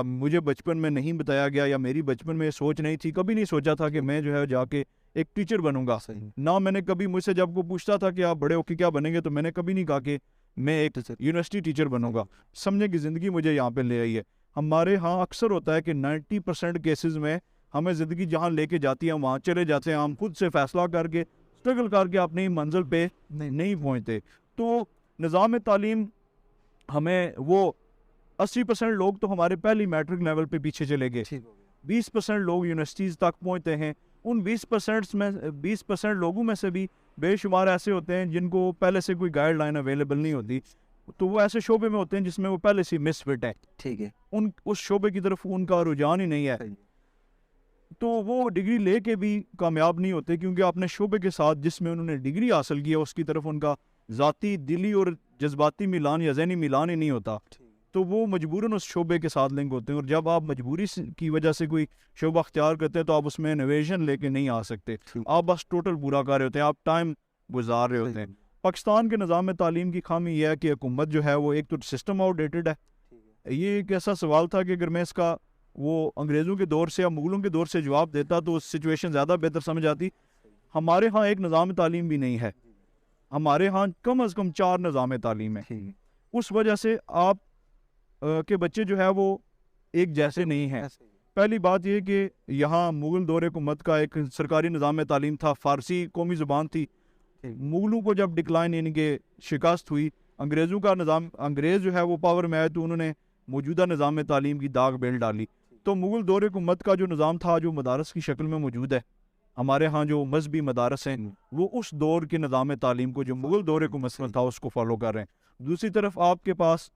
مجھے بچپن میں نہیں بتایا گیا یا میری بچپن میں یہ سوچ نہیں تھی, کبھی نہیں سوچا تھا کہ میں جو ہے جا کے ایک ٹیچر بنوں گا. نہ میں نے کبھی, مجھ سے جب کو پوچھتا تھا کہ آپ بڑے ہو کے کیا بنیں گے تو میں نے کبھی نہیں کہا کہ میں ایک یونیورسٹی ٹیچر بنوں گا. سمجھے کہ زندگی مجھے یہاں پہ لے آئی ہے. ہمارے ہاں اکثر ہوتا ہے کہ 90% کیسز میں ہمیں زندگی جہاں لے کے جاتی ہے وہاں چلے جاتے ہیں, ہم خود سے فیصلہ کر کے اسٹرگل کر کے اپنی منزل پہ نہیں پہنچتے. تو نظام تعلیم ہمیں وہ 80% لوگ تو ہمارے پہلی میٹرک لیول پہ پیچھے چلے گئے, 20% لوگ یونیورسٹیز تک پہنچتے ہیں. ان 20% لوگوں میں سے بھی بے شمار ایسے ہوتے ہیں جن کو پہلے سے کوئی گائیڈ لائن اویلیبل نہیں ہوتی, تو وہ ایسے شعبے میں ہوتے ہیں جس میں وہ پہلے سے مس فٹ ہے. ٹھیک ہے, اس شعبے کی طرف ان کا رجحان ہی نہیں ہے, تو وہ ڈگری لے کے بھی کامیاب نہیں ہوتے کیونکہ اپنے شعبے کے ساتھ جس میں انہوں نے ڈگری حاصل کی ہے اس کی طرف ان کا ذاتی, دلی اور جذباتی میلان یا ذہنی میلان ہی نہیں ہوتا. تو وہ مجبوراً اس شعبے کے ساتھ لنک ہوتے ہیں, اور جب آپ مجبوری کی وجہ سے کوئی شعبہ اختیار کرتے ہیں تو آپ اس میں انوویشن لے کے نہیں آ سکتے, آپ بس ٹوٹل پورا کر رہے ہوتے ہیں, آپ ٹائم گزار رہے ہوتے ہیں. پاکستان کے نظام تعلیم کی خامی یہ ہے کہ حکومت جو ہے وہ ایک تو سسٹم آؤٹ ڈیٹڈ ہے. یہ ایک ایسا سوال تھا کہ اگر میں اس کا وہ انگریزوں کے دور سے یا مغلوں کے دور سے جواب دیتا تو سچویشن زیادہ بہتر سمجھ آتی. ہمارے ہاں ایک نظام تعلیم بھی نہیں ہے, ہمارے ہاں کم از کم 4 نظام تعلیم ہے. اس وجہ سے آپ کے بچے جو ہے وہ ایک جیسے نہیں ہیں. پہلی بات یہ کہ یہاں مغل دور حکومت کا ایک سرکاری نظام تعلیم تھا, فارسی قومی زبان تھی. مغلوں کو جب ڈکلائن یعنی کہ شکست ہوئی, انگریزوں کا نظام, انگریز جو ہے وہ پاور میں آئے تو انہوں نے موجودہ نظام تعلیم کی داغ بیل ڈالی. تو مغل دور حکومت کا جو نظام تھا جو مدارس کی شکل میں موجود ہے, ہمارے ہاں جو مذہبی مدارس ہیں وہ اس دور کے نظام تعلیم کو جو مغل دور حکومت میں تھا اس کو فالو کر رہے ہیں. دوسری طرف آپ کے پاس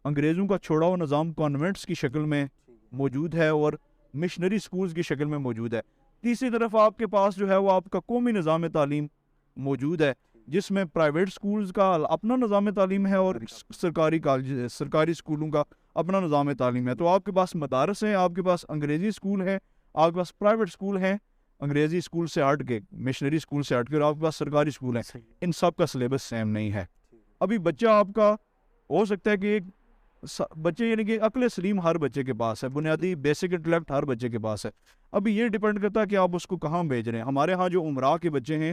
انگریزوں کا چھوڑا ہوا نظام کانوینٹس کی شکل میں موجود ہے اور مشنری سکولز کی شکل میں موجود ہے. تیسری طرف آپ کے پاس جو ہے وہ آپ کا قومی نظام تعلیم موجود ہے جس میں پرائیویٹ سکولز کا اپنا نظام تعلیم ہے اور سرکاری کالج, سرکاری سکولوں کا اپنا نظام تعلیم ہے. تو آپ کے پاس مدارس ہیں, آپ کے پاس انگریزی سکول ہے, آپ کے پاس پرائیویٹ سکول ہیں انگریزی سکول سے ہٹ کے, مشنری سکول سے ہٹ کے, اور آپ کے پاس سرکاری سکول ہیں. ان سب کا سلیبس سیم نہیں ہے. ابھی بچہ آپ کا ہو سکتا ہے کہ ایک بچے یعنی کہ عقل سلیم ہر بچے کے پاس ہے, بنیادی بیسک انٹلیکٹ ہر بچے کے پاس ہے. ابھی یہ ڈیپینڈ کرتا ہے کہ آپ اس کو کہاں بھیج رہے ہیں. ہمارے ہاں جو عمرا کے بچے ہیں,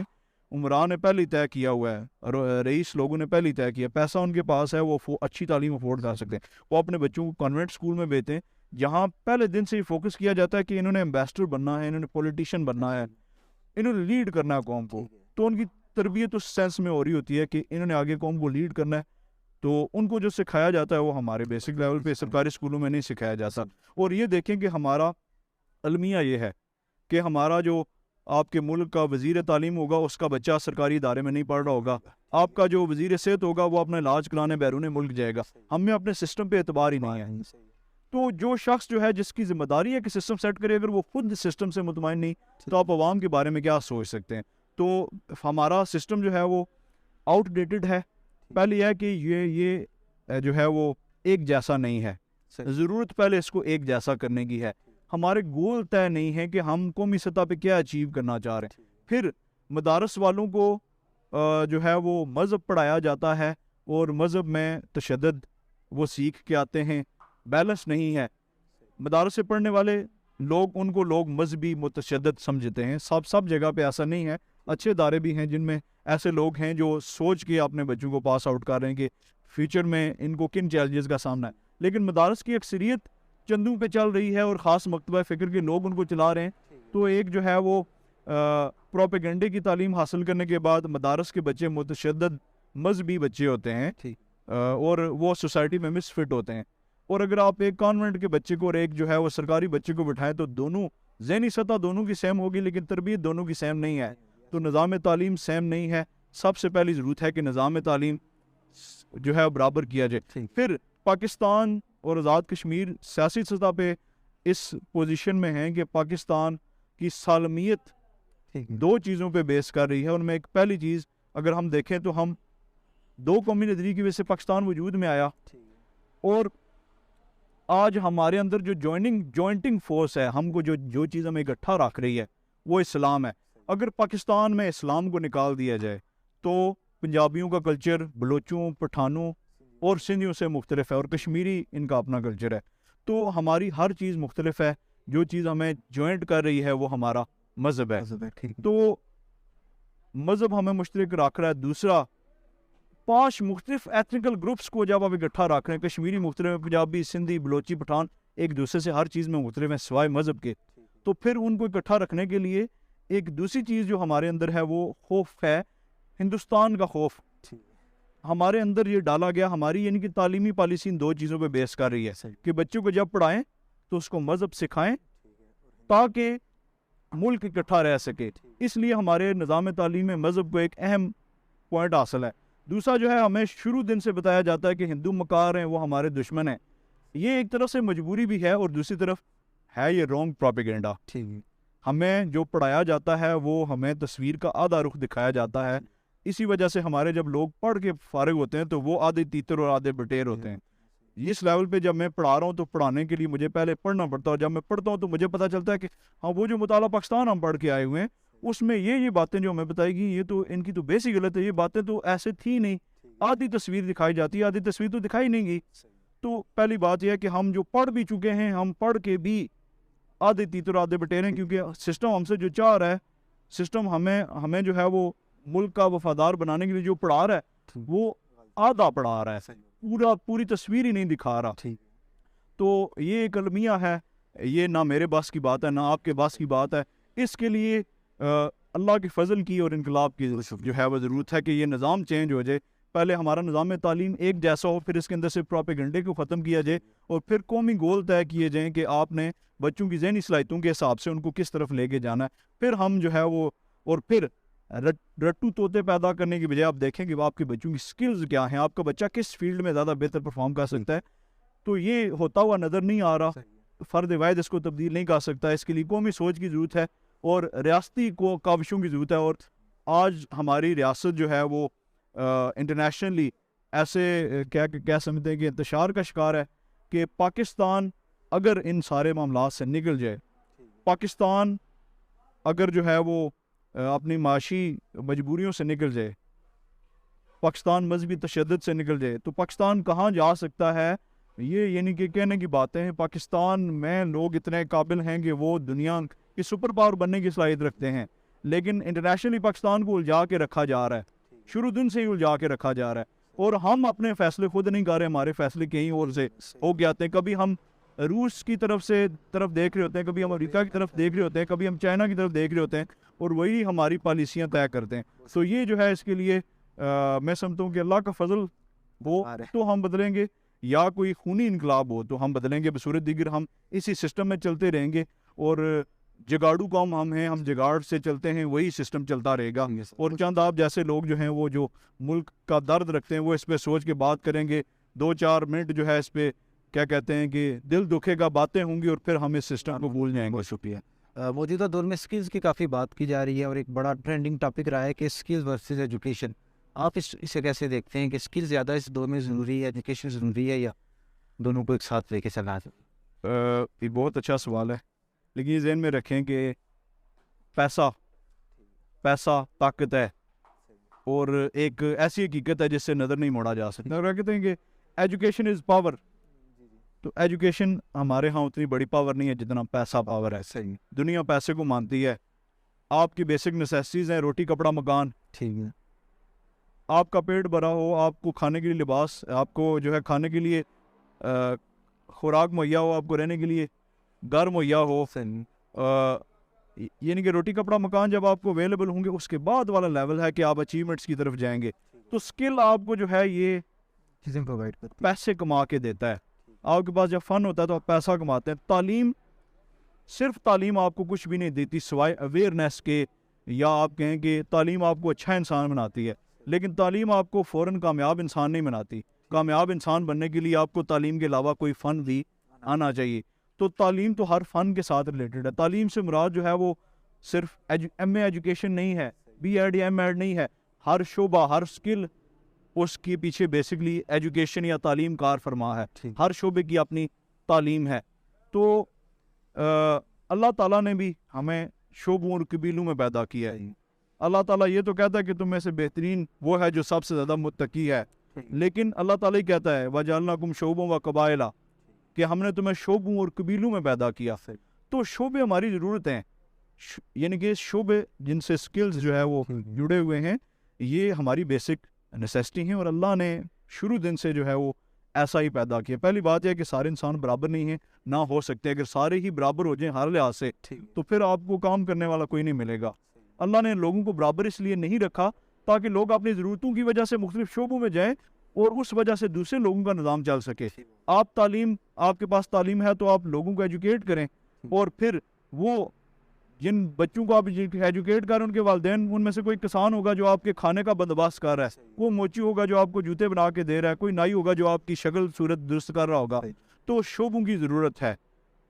عمرا نے پہلے طے کیا ہوا ہے, رئیس لوگوں نے پہلے طے کیا, پیسہ ان کے پاس ہے, وہ اچھی تعلیم افورڈ کر سکتے ہیں. وہ اپنے بچوں کو کانوینٹ اسکول میں بھیجتے ہیں جہاں پہلے دن سے ہی فوکس کیا جاتا ہے کہ انہوں نے ایمبیسڈر بننا ہے, انہوں نے پولیٹیشین بننا ہے, انہوں نے لیڈ کرنا ہے قوم کو. تو ان کی تربیت اس سینس میں ہو رہی ہوتی ہے کہ انہوں نے آگے قوم کو لیڈ کرنا ہے. تو ان کو جو سکھایا جاتا ہے وہ ہمارے بیسک لیول پہ سرکاری اسکولوں میں نہیں سکھایا جاتا. اور یہ دیکھیں کہ ہمارا المیہ یہ ہے کہ ہمارا جو آپ کے ملک کا وزیر تعلیم ہوگا اس کا بچہ سرکاری ادارے میں نہیں پڑھ رہا ہوگا, آپ کا جو وزیر صحت ہوگا وہ اپنا علاج کرانے بیرون ملک جائے گا. ہم میں اپنے سسٹم پہ اعتبار ہی نہیں ہے. تو جو شخص جو ہے جس کی ذمہ داری ہے کہ سسٹم سیٹ کرے، اگر وہ خود سسٹم سے مطمئن نہیں تو آپ عوام کے بارے میں کیا سوچ سکتے ہیں. تو ہمارا سسٹم جو ہے وہ آؤٹ ڈیٹڈ ہے. پہلے یہ ہے کہ یہ جو ہے وہ ایک جیسا نہیں ہے. ضرورت پہلے اس کو ایک جیسا کرنے کی ہے. ہمارے گول طے نہیں ہے کہ ہم قومی سطح پہ کیا اچیو کرنا چاہ رہے ہیں. پھر مدارس والوں کو جو ہے وہ مذہب پڑھایا جاتا ہے اور مذہب میں تشدد وہ سیکھ کے آتے ہیں. بیلنس نہیں ہے. مدارس سے پڑھنے والے لوگ ان کو لوگ مذہبی متشدد سمجھتے ہیں. سب جگہ پہ ایسا نہیں ہے. اچھے ادارے بھی ہیں جن میں ایسے لوگ ہیں جو سوچ کے اپنے بچوں کو پاس آؤٹ کر رہے ہیں کہ فیوچر میں ان کو کن چیلنجز کا سامنا ہے. لیکن مدارس کی اکثریت چندوں پہ چل رہی ہے اور خاص مکتبہ فکر کے لوگ ان کو چلا رہے ہیں. تو ایک جو ہے وہ پروپیگنڈے کی تعلیم حاصل کرنے کے بعد مدارس کے بچے متشدد مذہبی بچے ہوتے ہیں اور وہ سوسائٹی میں مس فٹ ہوتے ہیں. اور اگر آپ ایک کانوینٹ کے بچے کو اور ایک جو ہے وہ سرکاری بچے کو بٹھائیں تو دونوں ذہنی سطح دونوں کی سیم ہوگی لیکن تربیت دونوں کی سیم نہیں ہے. تو نظام تعلیم سیم نہیں ہے. سب سے پہلی ضرورت ہے کہ نظام تعلیم جو ہے برابر کیا جائے. پھر پاکستان اور آزاد کشمیر سیاسی سطح پہ اس پوزیشن میں ہیں کہ پاکستان کی سالمیت دو چیزوں پہ بیس کر رہی ہے. ان میں ایک پہلی چیز اگر ہم دیکھیں تو ہم دو قومی نظریے کی وجہ سے پاکستان وجود میں آیا اور آج ہمارے اندر جو جوائنٹنگ فورس ہے ہم کو جو چیز ہمیں اکٹھا رکھ رہی ہے وہ اسلام ہے. اگر پاکستان میں اسلام کو نکال دیا جائے تو پنجابیوں کا کلچر بلوچوں پٹھانوں اور سندھیوں سے مختلف ہے اور کشمیری ان کا اپنا کلچر ہے. تو ہماری ہر چیز مختلف ہے. جو چیز ہمیں جوائنٹ کر رہی ہے وہ ہمارا مذہب ہے. تو مذہب ہمیں مشترک رکھ رہا ہے. دوسرا 5 مختلف ایتھنیکل گروپس کو جب آپ اکٹھا رکھ رہے ہیں، کشمیری مختلف ہیں، پنجابی سندھی بلوچی پٹھان ایک دوسرے سے ہر چیز میں مختلف ہیں سوائے مذہب کے. تو پھر ان کو اکٹھا رکھنے کے لیے ایک دوسری چیز جو ہمارے اندر ہے وہ خوف ہے، ہندوستان کا خوف. ہمارے اندر یہ ڈالا گیا. ہماری یعنی کہ تعلیمی پالیسی ان دو چیزوں پہ بیس کر رہی ہے کہ بچوں کو جب پڑھائیں تو اس کو مذہب سکھائیں تاکہ ملک اکٹھا رہ سکے. اس لیے ہمارے نظام تعلیم میں مذہب کو ایک اہم پوائنٹ حاصل ہے. دوسرا جو ہے ہمیں شروع دن سے بتایا جاتا ہے کہ ہندو مکار ہیں وہ ہمارے دشمن ہیں. یہ ایک طرف سے مجبوری بھی ہے اور دوسری طرف ہے یہ رانگ پروپیگنڈا. ہمیں جو پڑھایا جاتا ہے وہ ہمیں تصویر کا آدھا رخ دکھایا جاتا ہے. اسی وجہ سے ہمارے جب لوگ پڑھ کے فارغ ہوتے ہیں تو وہ آدھے تیتر اور آدھے بٹیر ہوتے ہیں. اس لیول پہ جب میں پڑھا رہا ہوں تو پڑھانے کے لیے مجھے پہلے پڑھنا پڑتا ہے اور جب میں پڑھتا ہوں تو مجھے پتہ چلتا ہے کہ ہاں وہ جو مطالعہ پاکستان ہم پڑھ کے آئے ہوئے ہیں اس میں یہ باتیں جو ہمیں بتائی گئی یہ تو ان کی تو بیسک غلط ہے. یہ باتیں تو ایسے تھی نہیں. آدھی تصویر دکھائی جاتی ہے، آدھی تصویر تو دکھائی نہیں گئی. تو پہلی بات یہ ہے کہ ہم جو پڑھ بھی چکے ہیں ہم پڑھ کے بھی آدھے تیتر آدھے بٹیر ہیں کیونکہ سسٹم ہم سے جو چاہ رہا ہے سسٹم ہمیں جو ہے وہ ملک کا وفادار بنانے کے لیے جو پڑھا رہا ہے وہ آدھا پڑھا رہا ہے، پوری تصویر ہی نہیں دکھا رہا. تو یہ ایک المیہ ہے. یہ نہ میرے بس کی بات ہے نہ آپ کے بس کی بات ہے. اس کے لیے اللہ کے فضل کی اور انقلاب کی جو ہے وہ ضرورت ہے کہ یہ نظام چینج ہو جائے. پہلے ہمارا نظام تعلیم ایک جیسا ہو، پھر اس کے اندر سے پروپیگنڈے کو ختم کیا جائے اور پھر قومی گول طے کیے جائیں کہ آپ نے بچوں کی ذہنی صلاحیتوں کے حساب سے ان کو کس طرف لے کے جانا ہے. پھر ہم جو ہے وہ اور پھر رٹو طوطے پیدا کرنے کی بجائے آپ دیکھیں کہ آپ کے بچوں کی سکلز کیا ہیں، آپ کا بچہ کس فیلڈ میں زیادہ بہتر پرفارم کر سکتا ہے. تو یہ ہوتا ہوا نظر نہیں آ رہا. فرد واحد اس کو تبدیل نہیں کر سکتا. اس کے لیے قومی سوچ کی ضرورت ہے اور ریاستی کاوشوں کی ضرورت ہے. اور آج ہماری ریاست جو ہے وہ انٹرنیشنلی ایسے کیا سمجھتے ہیں کہ انتشار کا شکار ہے کہ پاکستان اگر ان سارے معاملات سے نکل جائے، پاکستان اگر جو ہے وہ اپنی معاشی مجبوریوں سے نکل جائے، پاکستان مذہبی تشدد سے نکل جائے تو پاکستان کہاں جا سکتا ہے. یہ یعنی کہ کہنے کی باتیں ہیں. پاکستان میں لوگ اتنے قابل ہیں کہ وہ دنیا کی سپر پاور بننے کی صلاحیت رکھتے ہیں لیکن انٹرنیشنلی پاکستان کو الجھا کے رکھا جا رہا ہے. شروع دن سے ہی الجھا کے رکھا جا رہا ہے اور ہم اپنے فیصلے خود نہیں کر رہے. ہمارے فیصلے کہیں اور سے ہو کے آتے ہیں. کبھی ہم روس کی طرف دیکھ رہے ہوتے ہیں، کبھی ہم امریکہ کی طرف دیکھ رہے ہوتے ہیں، کبھی ہم چائنا کی طرف دیکھ رہے ہوتے ہیں اور وہی ہماری پالیسیاں طے کرتے ہیں. تو یہ جو ہے اس کے لیے میں سمجھتا ہوں کہ اللہ کا فضل ہو تو ہم بدلیں گے یا کوئی خونی انقلاب ہو تو ہم بدلیں گے. بصورت دیگر ہم اسی سسٹم میں چلتے رہیں گے اور جگاڑو قوم ہم ہیں، ہم جگاڑ سے چلتے ہیں، وہی سسٹم چلتا رہے گا. اور چند آپ جیسے لوگ جو ہیں وہ جو ملک کا درد رکھتے ہیں وہ اس پہ سوچ کے بات کریں گے. 2-4 منٹ جو ہے اس پہ کیا کہتے ہیں کہ دل دکھے گا، باتیں ہوں گی اور پھر ہم اس سسٹم کو بھول جائیں گے.
بہت شکریہ. موجودہ دور میں سکلز کی کافی بات کی جا رہی ہے اور ایک بڑا ٹرینڈنگ ٹاپک رہا ہے کہ سکلز ورسز ایجوکیشن. آپ اسے کیسے دیکھتے ہیں کہ سکل زیادہ اس دور میں ضروری ہے، ایجوکیشن ضروری ہے، یا دونوں کو ایک ساتھ لے کے چلنا ہے؟
یہ بہت اچھا سوال ہے، لیکن یہ ذہن میں رکھیں کہ پیسہ طاقت ہے اور ایک ایسی حقیقت ہے جس سے نظر نہیں موڑا جا سکتا. اور کہتے ہیں کہ ایجوکیشن از پاور، تو ایجوکیشن ہمارے ہاں اتنی بڑی پاور نہیں ہے جتنا پیسہ پاور ہے.
صحیح.
دنیا پیسے کو مانتی ہے. آپ کی بیسک نیسیسٹیز ہیں روٹی کپڑا مکان.
ٹھیک ہے.
آپ کا پیٹ بھرا ہو، آپ کو کھانے کے لیے لباس، آپ کو جو ہے کھانے کے لیے خوراک مہیا ہو، آپ کو رہنے کے لیے گھر مہیا ہو، یعنی کہ روٹی کپڑا مکان جب آپ کو اویلیبل ہوں گے، اس کے بعد والا لیول ہے کہ آپ اچیومنٹس کی طرف جائیں گے. تو اسکل آپ کو جو ہے یہ
چیزیں پرووائڈ کرتی
پیسے کما کے دیتا ہے. آپ کے پاس جب فن ہوتا ہے تو آپ پیسہ کماتے ہیں. صرف تعلیم آپ کو کچھ بھی نہیں دیتی سوائے اویئرنیس کے، یا آپ کہیں کہ تعلیم آپ کو اچھا انسان بناتی ہے، لیکن تعلیم آپ کو فوراً کامیاب انسان نہیں بناتی. کامیاب انسان بننے کے لیے آپ کو تعلیم کے علاوہ کوئی فن بھی آنا چاہیے. تو تعلیم تو ہر فن کے ساتھ ریلیٹڈ ہے. تعلیم سے مراد جو ہے وہ صرف ایم اے ایجوکیشن نہیں ہے، بی ایڈ یا ایم ایڈ نہیں ہے. ہر شعبہ، ہر سکل، اس کے پیچھے بیسکلی ایجوکیشن یا تعلیم کار فرما ہے. ہر شعبے کی اپنی تعلیم ہے. تو اللہ تعالیٰ نے بھی ہمیں شعبوں اور قبیلوں میں پیدا کیا ہے. اللہ تعالیٰ یہ تو کہتا ہے کہ تم میں سے بہترین وہ ہے جو سب سے زیادہ متقی ہے، لیکن اللہ تعالیٰ ہی کہتا ہے وَجَعَلْنَاكُمْ شُعُوبًا وَقَبَائِلَ، کہ ہم نے تمہیں شعبوں اور قبیلوں میں پیدا کیا. تو شعبے ہماری ضرورت ہیں، یعنی کہ شعبے جن سے سکلز جو ہے وہ جڑے ہوئے ہیں، یہ ہماری بیسک نیسیسٹی ہیں. اور اللہ نے شروع دن سے جو ہے وہ ایسا ہی پیدا کیا. پہلی بات یہ ہے کہ سارے انسان برابر نہیں ہیں، نہ ہو سکتے. اگر سارے ہی برابر ہو جائیں ہر لحاظ سے تو پھر آپ کو کام کرنے والا کوئی نہیں ملے گا. اللہ نے لوگوں کو برابر اس لیے نہیں رکھا تاکہ لوگ اپنی ضرورتوں کی وجہ سے مختلف شعبوں میں جائیں اور اس وجہ سے دوسرے لوگوں کا نظام چل سکے. آپ کے پاس تعلیم ہے تو آپ لوگوں کو ایجوکیٹ کریں، اور پھر وہ جن بچوں کو آپ ایجوکیٹ کر رہے ہیں ان کے والدین، ان میں سے کوئی کسان ہوگا جو آپ کے کھانے کا بندوبست کر رہا ہے، وہ موچی ہوگا جو آپ کو جوتے بنا کے دے رہا ہے، کوئی نائی ہوگا جو آپ کی شکل صورت درست کر رہا ہوگا. تو شعبوں کی ضرورت ہے،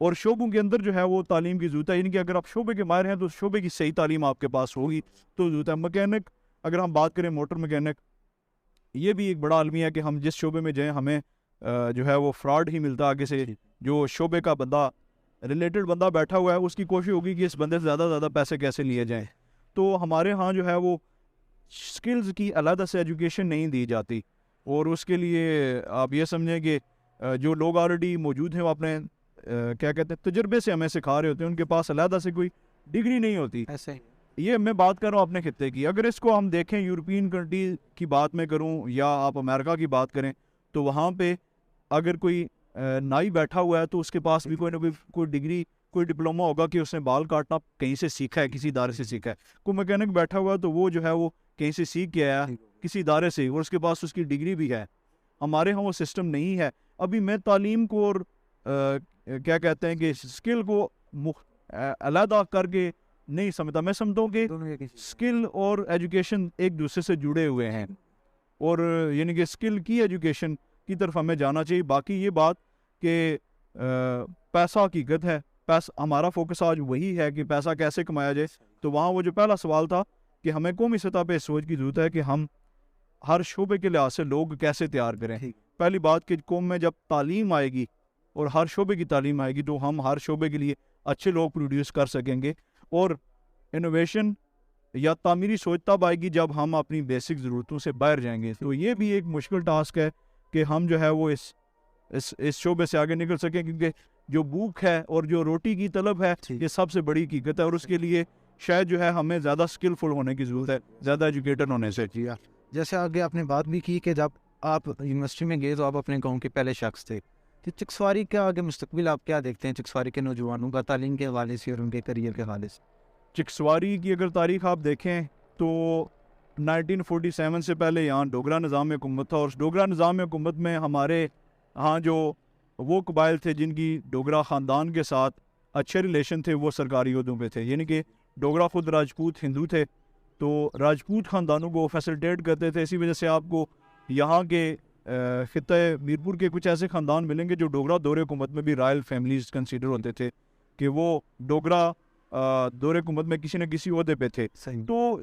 اور شعبوں کے اندر جو ہے وہ تعلیم کی ضرورت ہے. یعنی کہ اگر آپ شعبے کے ماہر ہیں تو شعبے کی صحیح تعلیم آپ کے پاس ہوگی تو ضرورت ہے. مکینک، اگر ہم بات کریں موٹر مکینک، یہ بھی ایک بڑا عالمی ہے کہ ہم جس شعبے میں جائیں ہمیں جو ہے وہ فراڈ ہی ملتا آگے سے. جو شعبے کا بندہ ریلیٹڈ بندہ بیٹھا ہوا ہے اس کی کوشش ہوگی کہ اس بندے سے زیادہ پیسے کیسے لیے جائیں. تو ہمارے ہاں جو ہے وہ سکلز کی علیحدہ سے ایجوکیشن نہیں دی جاتی، اور اس کے لیے آپ یہ سمجھیں کہ جو لوگ آلریڈی موجود ہیں وہ اپنے کیا کہتے ہیں تجربے سے ہمیں سکھا رہے ہوتے ہیں، ان کے پاس علیحدہ سے کوئی ڈگری نہیں ہوتی.
ایسے
یہ میں بات کر رہا ہوں اپنے خطے کی. اگر اس کو ہم دیکھیں یورپین کنٹری کی بات میں کروں یا آپ امریکہ کی بات کریں، تو وہاں پہ اگر کوئی نائی بیٹھا ہوا ہے تو اس کے پاس بھی کوئی نہ کوئی ڈگری، کوئی ڈپلومہ ہوگا کہ اس نے بال کاٹنا کہیں سے سیکھا ہے، کسی ادارے سے سیکھا ہے. کوئی میکینک بیٹھا ہوا ہے تو وہ جو ہے وہ کہیں سے سیکھ کے آیا کسی ادارے سے، اور اس کے پاس اس کی ڈگری بھی ہے. ہمارے ہاں وہ سسٹم نہیں ہے. ابھی میں تعلیم کو اور کیا کہتے ہیں کہ اسکل کو علیحدہ کر کے نہیں سمجھتا. میں سمجھتا ہوں کہ اسکل اور ایجوکیشن ایک دوسرے سے جڑے ہوئے ہیں، اور یعنی کہ اسکل کی ایجوکیشن کی طرف ہمیں جانا چاہیے. باقی یہ بات کہ پیسہ حقیقت ہے، ہمارا فوکس آج وہی ہے کہ پیسہ کیسے کمایا جائے. تو وہاں وہ جو پہلا سوال تھا کہ ہمیں قومی سطح پہ سوچ کی ضرورت ہے کہ ہم ہر شعبے کے لحاظ سے لوگ کیسے تیار کریں. پہلی بات کہ قوم میں جب تعلیم آئے گی اور ہر شعبے کی تعلیم آئے گی تو ہم ہر شعبے کے لیے اچھے لوگ پروڈیوس کر سکیں گے. اور انوویشن یا تعمیری سوچ تب آئے گی جب ہم اپنی بیسک ضرورتوں سے باہر جائیں گے. تو یہ بھی ایک مشکل ٹاسک ہے کہ ہم جو ہے وہ اس شعبے سے آگے نکل سکیں، کیونکہ جو بھوک ہے اور جو روٹی کی طلب ہے یہ سب سے بڑی حقیقت ہے، اور اس کے لیے شاید جو ہے ہمیں زیادہ اسکلفل ہونے کی ضرورت ہے، زیادہ ایجوکیٹڈ ہونے سے.
جیسے آگے آپ نے بات بھی کی کہ جب آپ یونیورسٹی میں گئے تو آپ اپنے گاؤں کے پہلے شخص تھے. تو چکسواری کا آگے مستقبل آپ کیا دیکھتے ہیں چکسواری کے نوجوانوں کا تعلیم کے حوالے سے اور ان کے کریئر کے حوالے سے؟
چکسواری کی اگر تاریخ آپ دیکھیں تو 1947 سے پہلے یہاں ڈوگرا نظام حکومت تھا، اور ڈوگرا نظام حکومت میں ہمارے ہاں جو وہ قبائل تھے جن کی ڈوگرا خاندان کے ساتھ اچھے ریلیشن تھے وہ سرکاری عہدوں پہ تھے. یعنی کہ ڈوگرا خود راجپوت ہندو تھے، تو راجپوت خاندانوں کو فیسلٹیٹ کرتے تھے. اسی وجہ سے آپ کو یہاں کے خطۂ میرپور کے کچھ ایسے خاندان ملیں گے جو ڈوگرا دور حکومت میں بھی رائل فیملیز کنسیڈر ہوتے تھے کہ وہ ڈوگرا دور حکومت میں کسی نہ کسی عہدے پہ تھے. تو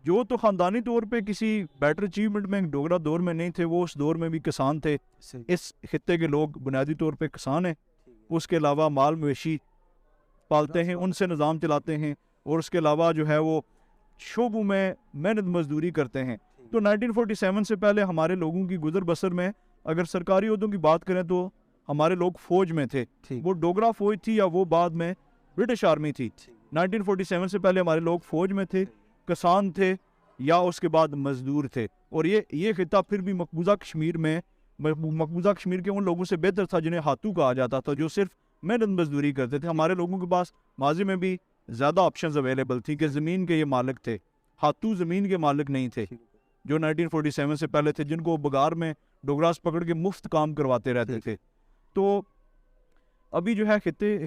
جو تو خاندانی طور پہ کسی بیٹر اچیومنٹ میں ڈوگرا دور میں نہیں تھے, وہ اس دور میں بھی کسان تھے. اس خطے کے لوگ بنیادی طور پہ کسان ہیں, اس کے علاوہ مال مویشی پالتے ہیں, ان سے نظام چلاتے ہیں, اور اس کے علاوہ جو ہے وہ شعبوں میں محنت مزدوری کرتے ہیں. تو 1947 سے پہلے ہمارے لوگوں کی گزر بسر میں اگر سرکاری عہدوں کی بات کریں تو ہمارے لوگ فوج میں تھے. وہ ڈوگرا فوج تھی یا وہ بعد میں برٹش آرمی تھی. 1947 سے پہلے ہمارے لوگ فوج میں تھے, کسان تھے, یا اس کے بعد مزدور تھے. اور یہ خطہ پھر بھی مقبوضہ کشمیر کے ان لوگوں سے بہتر تھا جنہیں ہاتھو کہا جاتا تھا, جو صرف محنت مزدوری کرتے تھے. ہمارے لوگوں کے پاس ماضی میں بھی زیادہ آپشنز اویلیبل تھی کہ زمین کے یہ مالک تھے, ہاتھو زمین کے مالک نہیں تھے جو 1947 سے پہلے تھے, جن کو بگار میں ڈوگراس پکڑ کے مفت کام کرواتے رہتے تھے. تو ابھی جو ہے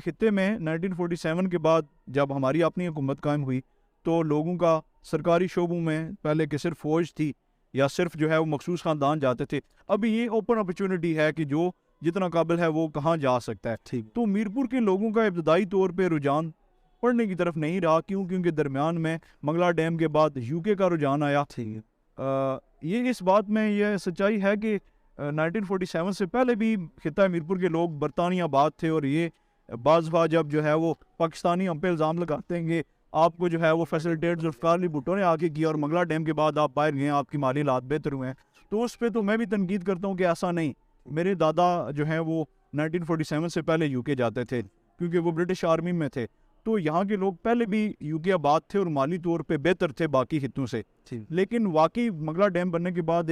خطے میں 1947 کے بعد جب ہماری اپنی حکومت قائم ہوئی تو لوگوں کا سرکاری شعبوں میں پہلے کہ صرف فوج تھی یا صرف جو ہے وہ مخصوص خاندان جاتے تھے, ابھی یہ اوپن اپرچونٹی ہے کہ جو جتنا قابل ہے وہ کہاں جا سکتا ہے. تو میرپور کے لوگوں کا ابتدائی طور پہ رجحان پڑھنے کی طرف نہیں رہا, کیونکہ درمیان میں منگلا ڈیم کے بعد یو کے کا رجحان آیا. یہ اس بات میں یہ سچائی ہے کہ 1947 سے پہلے بھی خطہ میرپور کے لوگ برطانیہ آباد تھے, اور یہ بعض دفعہ جب جو ہے وہ پاکستانی ہم پہ الزام لگاتے ہیں کہ آپ کو جو ہے وہ فیسلٹیٹ ذوالفقار علی بھٹو نے آ کے کیا اور منگلا ڈیم کے بعد آپ باہر گئے, آپ کی مالی حالات بہتر ہوئے ہیں, تو اس پہ تو میں بھی تنقید کرتا ہوں کہ ایسا نہیں. میرے دادا جو ہیں وہ 1947 سے پہلے یو کے جاتے تھے کیونکہ وہ برٹش آرمی میں تھے, تو یہاں کے لوگ پہلے بھی یو کے آباد تھے اور مالی طور پہ بہتر تھے باقی خطوں سے. لیکن واقعی منگلا ڈیم بننے کے بعد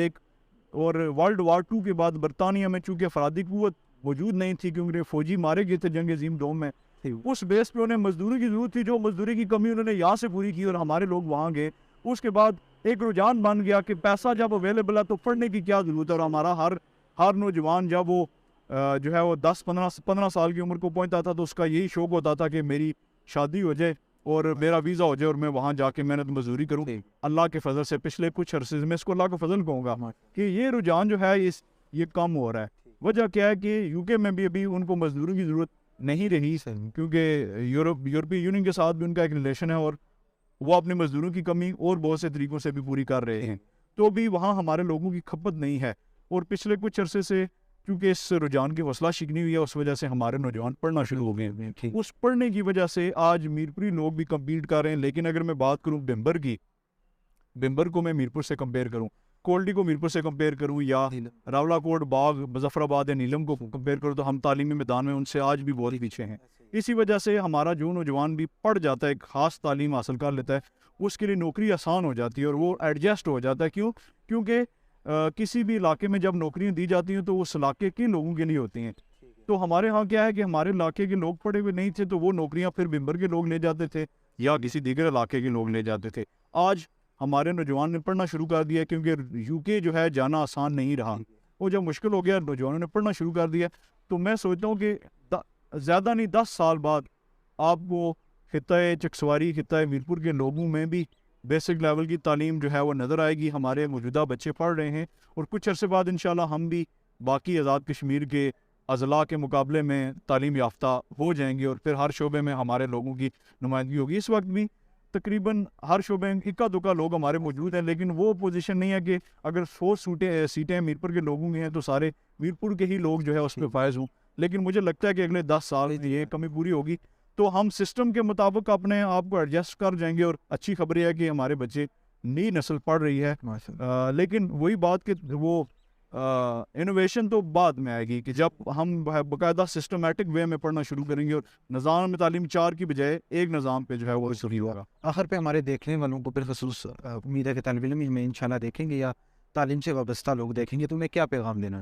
اور ورلڈ وار 2 کے بعد برطانیہ میں چونکہ افرادی قوت موجود نہیں تھی, کیونکہ فوجی مارے گئے تھے جنگ عظیم دوم میں, اس بیس پہ انہیں مزدوری کی ضرورت تھی, جو مزدوری کی کمی انہوں نے یہاں سے پوری کی اور ہمارے لوگ وہاں گئے. اس کے بعد ایک رجحان بن گیا کہ پیسہ جب اویلیبل ہے تو پڑھنے کی کیا ضرورت ہے, اور ہمارا ہر نوجوان جب وہ جو ہے وہ 10-15 سال کی عمر کو پہنچتا تھا تو اس کا یہی شوق ہوتا تھا کہ میری شادی ہو جائے اور میرا ویزا ہو جائے اور میں وہاں جا کے محنت مزدوری کروں. اللہ کے فضل سے پچھلے کچھ عرصے میں اس کو اللہ کا فضل کہوں گا کہ یہ رجحان جو ہے یہ کم ہو رہا ہے. وجہ کیا ہے کہ یو کے میں بھی ابھی ان کو مزدوروں کی ضرورت نہیں رہی, کیونکہ یورپی یونین کے ساتھ بھی ان کا ایک ریلیشن ہے اور وہ اپنے مزدوروں کی کمی اور بہت سے طریقوں سے بھی پوری کر رہے ہیں. تو ابھی وہاں ہمارے لوگوں کی کھپت نہیں ہے, اور پچھلے کچھ عرصے سے کیونکہ اس رجحان کی حوصلہ شکنی ہوئی ہے, اس وجہ سے ہمارے نوجوان پڑھنا شروع ہو گئے ہیں. اس پڑھنے کی وجہ سے آج میرپوری لوگ بھی کمپیٹ کر رہے ہیں. لیکن اگر میں بات کروں بمبر کو میں میرپور سے کمپیئر کروں, کولڈی کو میرپور سے کمپیئر کروں, یا راولا کوٹ, باغ, مظفر آباد یا نیلم کو کمپیئر کروں, تو ہم تعلیمی میدان میں ان سے آج بھی بہت پیچھے ہیں. اسی وجہ سے ہمارا جو نوجوان بھی پڑھ جاتا ہے, ایک خاص تعلیم حاصل کر لیتا ہے, اس کے لیے نوکری آسان ہو جاتی ہے اور وہ ایڈجسٹ ہو جاتا ہے. کیونکہ کسی بھی علاقے میں جب نوکریاں دی جاتی ہیں تو اس علاقے کے لوگوں کے لیے ہوتی ہیں. تو ہمارے ہاں کیا ہے کہ ہمارے علاقے کے لوگ پڑھے ہوئے نہیں تھے, تو وہ نوکریاں پھر بمبر کے لوگ لے جاتے تھے یا کسی دیگر علاقے کے لوگ لے جاتے تھے. آج ہمارے نوجوان نے پڑھنا شروع کر دیا کیونکہ یو کے جو ہے جانا آسان نہیں رہا, وہ جب مشکل ہو گیا نوجوانوں نے پڑھنا شروع کر دیا. تو میں سوچتا ہوں کہ زیادہ نہیں 10 سال بعد آپ کو خطۂ چکسواری, خطۂ میرپور کے لوگوں میں بھی بیسک لیول کی تعلیم جو ہے وہ نظر آئے گی. ہمارے موجودہ بچے پڑھ رہے ہیں اور کچھ عرصے بعد انشاءاللہ ہم بھی باقی آزاد کشمیر کے اضلاع کے مقابلے میں تعلیم یافتہ ہو جائیں گے اور پھر ہر شعبے میں ہمارے لوگوں کی نمائندگی ہوگی. اس وقت بھی تقریباً ہر شعبے میں اکا دکا لوگ ہمارے موجود ہیں, لیکن وہ پوزیشن نہیں ہے کہ اگر 100 سیٹیں میرپور کے لوگوں میں ہیں تو سارے میرپور کے ہی لوگ جو ہے اس پہ فائز ہوں. لیکن مجھے لگتا ہے کہ اگلے 10 سال یہ کمی پوری ہوگی تو ہم سسٹم کے مطابق اپنے آپ کو ایڈجسٹ کر جائیں گے. اور اچھی خبر یہ ہے کہ ہمارے بچے نئی نسل پڑھ رہی ہے, لیکن وہی بات کہ وہ انوویشن تو بعد میں آئے گی کہ جب ہم باقاعدہ سسٹمیٹک وے میں پڑھنا شروع کریں گے اور نظام تعلیم 4 کی بجائے ایک نظام پہ جو ہے وہ شروع ہوگا.
آخر پہ ہمارے دیکھنے والوں کو بالخصوص امید ہے کہ طالب علم میں انشاءاللہ دیکھیں گے یا تعلیم سے وابستہ لوگ دیکھیں گے, تو میں کیا پیغام دینا؟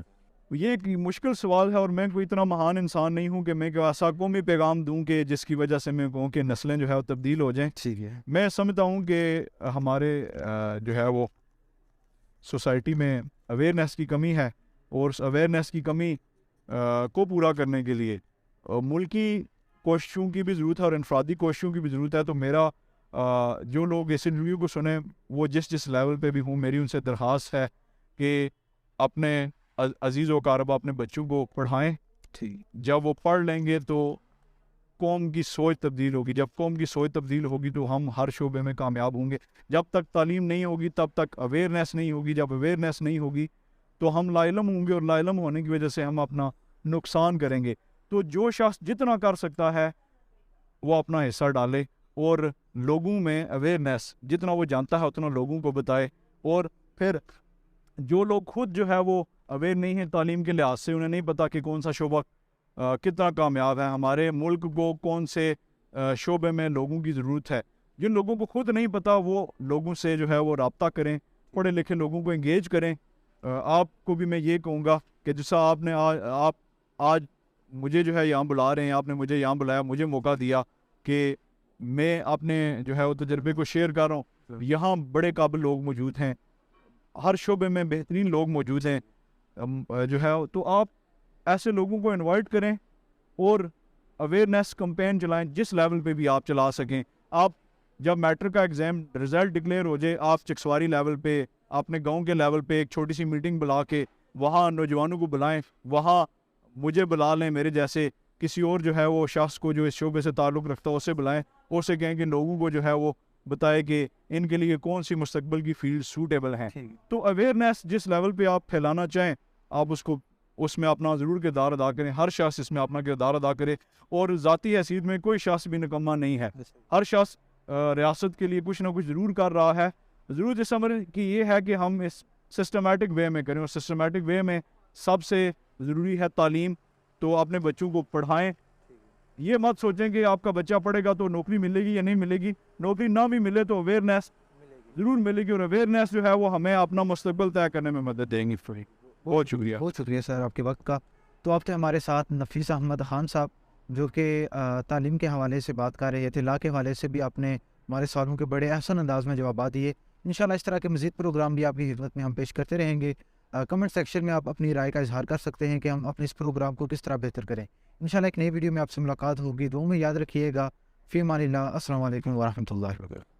یہ ایک مشکل سوال ہے اور میں کوئی اتنا مہان انسان نہیں ہوں کہ میں کوئی ایسا قومی پیغام دوں کہ جس کی وجہ سے میں کہوں کہ نسلیں جو ہے وہ تبدیل ہو جائیں.
ٹھیک ہے,
میں سمجھتا ہوں کہ ہمارے جو ہے وہ سوسائٹی میں اویئرنیس کی کمی ہے اور اس اویئرنیس کی کمی کو پورا کرنے کے لیے ملکی کوششوں کی بھی ضرورت ہے اور انفرادی کوششوں کی بھی ضرورت ہے. تو میرا جو لوگ اس انٹرویو کو سنیں وہ جس لیول پہ بھی ہوں, میری ان سے درخواست ہے کہ اپنے عزیز و اقارب اپنے بچوں کو پڑھائیں.
ٹھیک.
جب وہ پڑھ لیں گے تو قوم کی سوچ تبدیل ہوگی. جب قوم کی سوچ تبدیل ہوگی تو ہم ہر شعبے میں کامیاب ہوں گے. جب تک تعلیم نہیں ہوگی تب تک اویئرنیس نہیں ہوگی. جب اویئرنیس نہیں ہوگی تو ہم لا علم ہوں گے, اور لا علم ہونے کی وجہ سے ہم اپنا نقصان کریں گے. تو جو شخص جتنا کر سکتا ہے وہ اپنا حصہ ڈالے, اور لوگوں میں اویئرنیس جتنا وہ جانتا ہے اتنا لوگوں کو بتائے. اور پھر جو لوگ خود جو ہے وہ اویئر نہیں ہیں تعلیم کے لحاظ سے, انہیں نہیں پتہ کہ کون سا شعبہ کتنا کامیاب ہے, ہمارے ملک کو کون سے شعبے میں لوگوں کی ضرورت ہے, جن لوگوں کو خود نہیں پتہ وہ لوگوں سے جو ہے وہ رابطہ کریں, پڑھے لکھے لوگوں کو انگیج کریں. آپ کو بھی میں یہ کہوں گا کہ جیسا آپ نے آپ آج مجھے جو ہے یہاں بلا رہے ہیں, آپ نے مجھے یہاں بلایا, مجھے موقع دیا کہ میں اپنے جو ہے وہ تجربے کو شیئر کر رہا ہوں. یہاں بڑے قابل لوگ موجود ہیں, ہر شعبے میں بہترین لوگ موجود ہیں جو ہے, تو آپ ایسے لوگوں کو انوائٹ کریں اور اویئرنیس کمپین چلائیں جس لیول پہ بھی آپ چلا سکیں. آپ جب میٹرک کا ایگزام رزلٹ ڈکلیئر ہو جائے, آپ چکسواری لیول پہ, اپنے گاؤں کے لیول پہ ایک چھوٹی سی میٹنگ بلا کے وہاں نوجوانوں کو بلائیں, وہاں مجھے بلا لیں, میرے جیسے کسی اور جو ہے وہ شخص کو جو اس شعبے سے تعلق رکھتا ہے اسے بلائیں, اور اسے کہیں کہ لوگوں کو جو ہے وہ بتائے کہ ان کے لیے کون سی مستقبل کی فیلڈ سوٹیبل ہیں. تو اویئرنیس جس لیول پہ آپ پھیلانا چاہیں آپ اس میں اپنا ضرور کردار ادا کریں. ہر شخص اس میں اپنا کردار ادا کرے, اور ذاتی حیثیت میں کوئی شخص بھی نکمہ نہیں ہے. ہر شخص ریاست کے لیے کچھ نہ کچھ ضرور کر رہا ہے. ضرور اس عمر کی یہ ہے کہ ہم اس سسٹمیٹک وے میں کریں, اور سسٹمیٹک وے میں سب سے ضروری ہے تعلیم. تو اپنے بچوں کو پڑھائیں. یہ مت سوچیں کہ آپ کا بچہ پڑھے گا تو نوکری ملے گی یا نہیں ملے گی. نوکری نہ بھی ملے تو اویئرنیس ضرور ملے گی, اور اویئرنیس جو ہے وہ ہمیں اپنا مستقبل طے کرنے میں مدد دیں گی. بہت شکریہ.
بہت شکریہ سر آپ کے وقت کا. تو آپ تھے ہمارے ساتھ نفیس احمد خان صاحب, جو کہ تعلیم کے حوالے سے بات کر رہے تھے. لا کے حوالے سے بھی آپ نے ہمارے سوالوں کے بڑے احسن انداز میں جوابات دیے. انشاءاللہ اس طرح کے مزید پروگرام بھی آپ کی خدمت میں ہم پیش کرتے رہیں گے. کمنٹ سیکشن میں آپ اپنی رائے کا اظہار کر سکتے ہیں کہ ہم اپنے اس پروگرام کو کس طرح بہتر کریں. انشاءاللہ ایک نئی ویڈیو میں آپ سے ملاقات ہوگی. دعاؤں میں یاد رکھیے گا. فی امان اللہ. السلام علیکم ورحمۃ اللہ وبرکاتہ.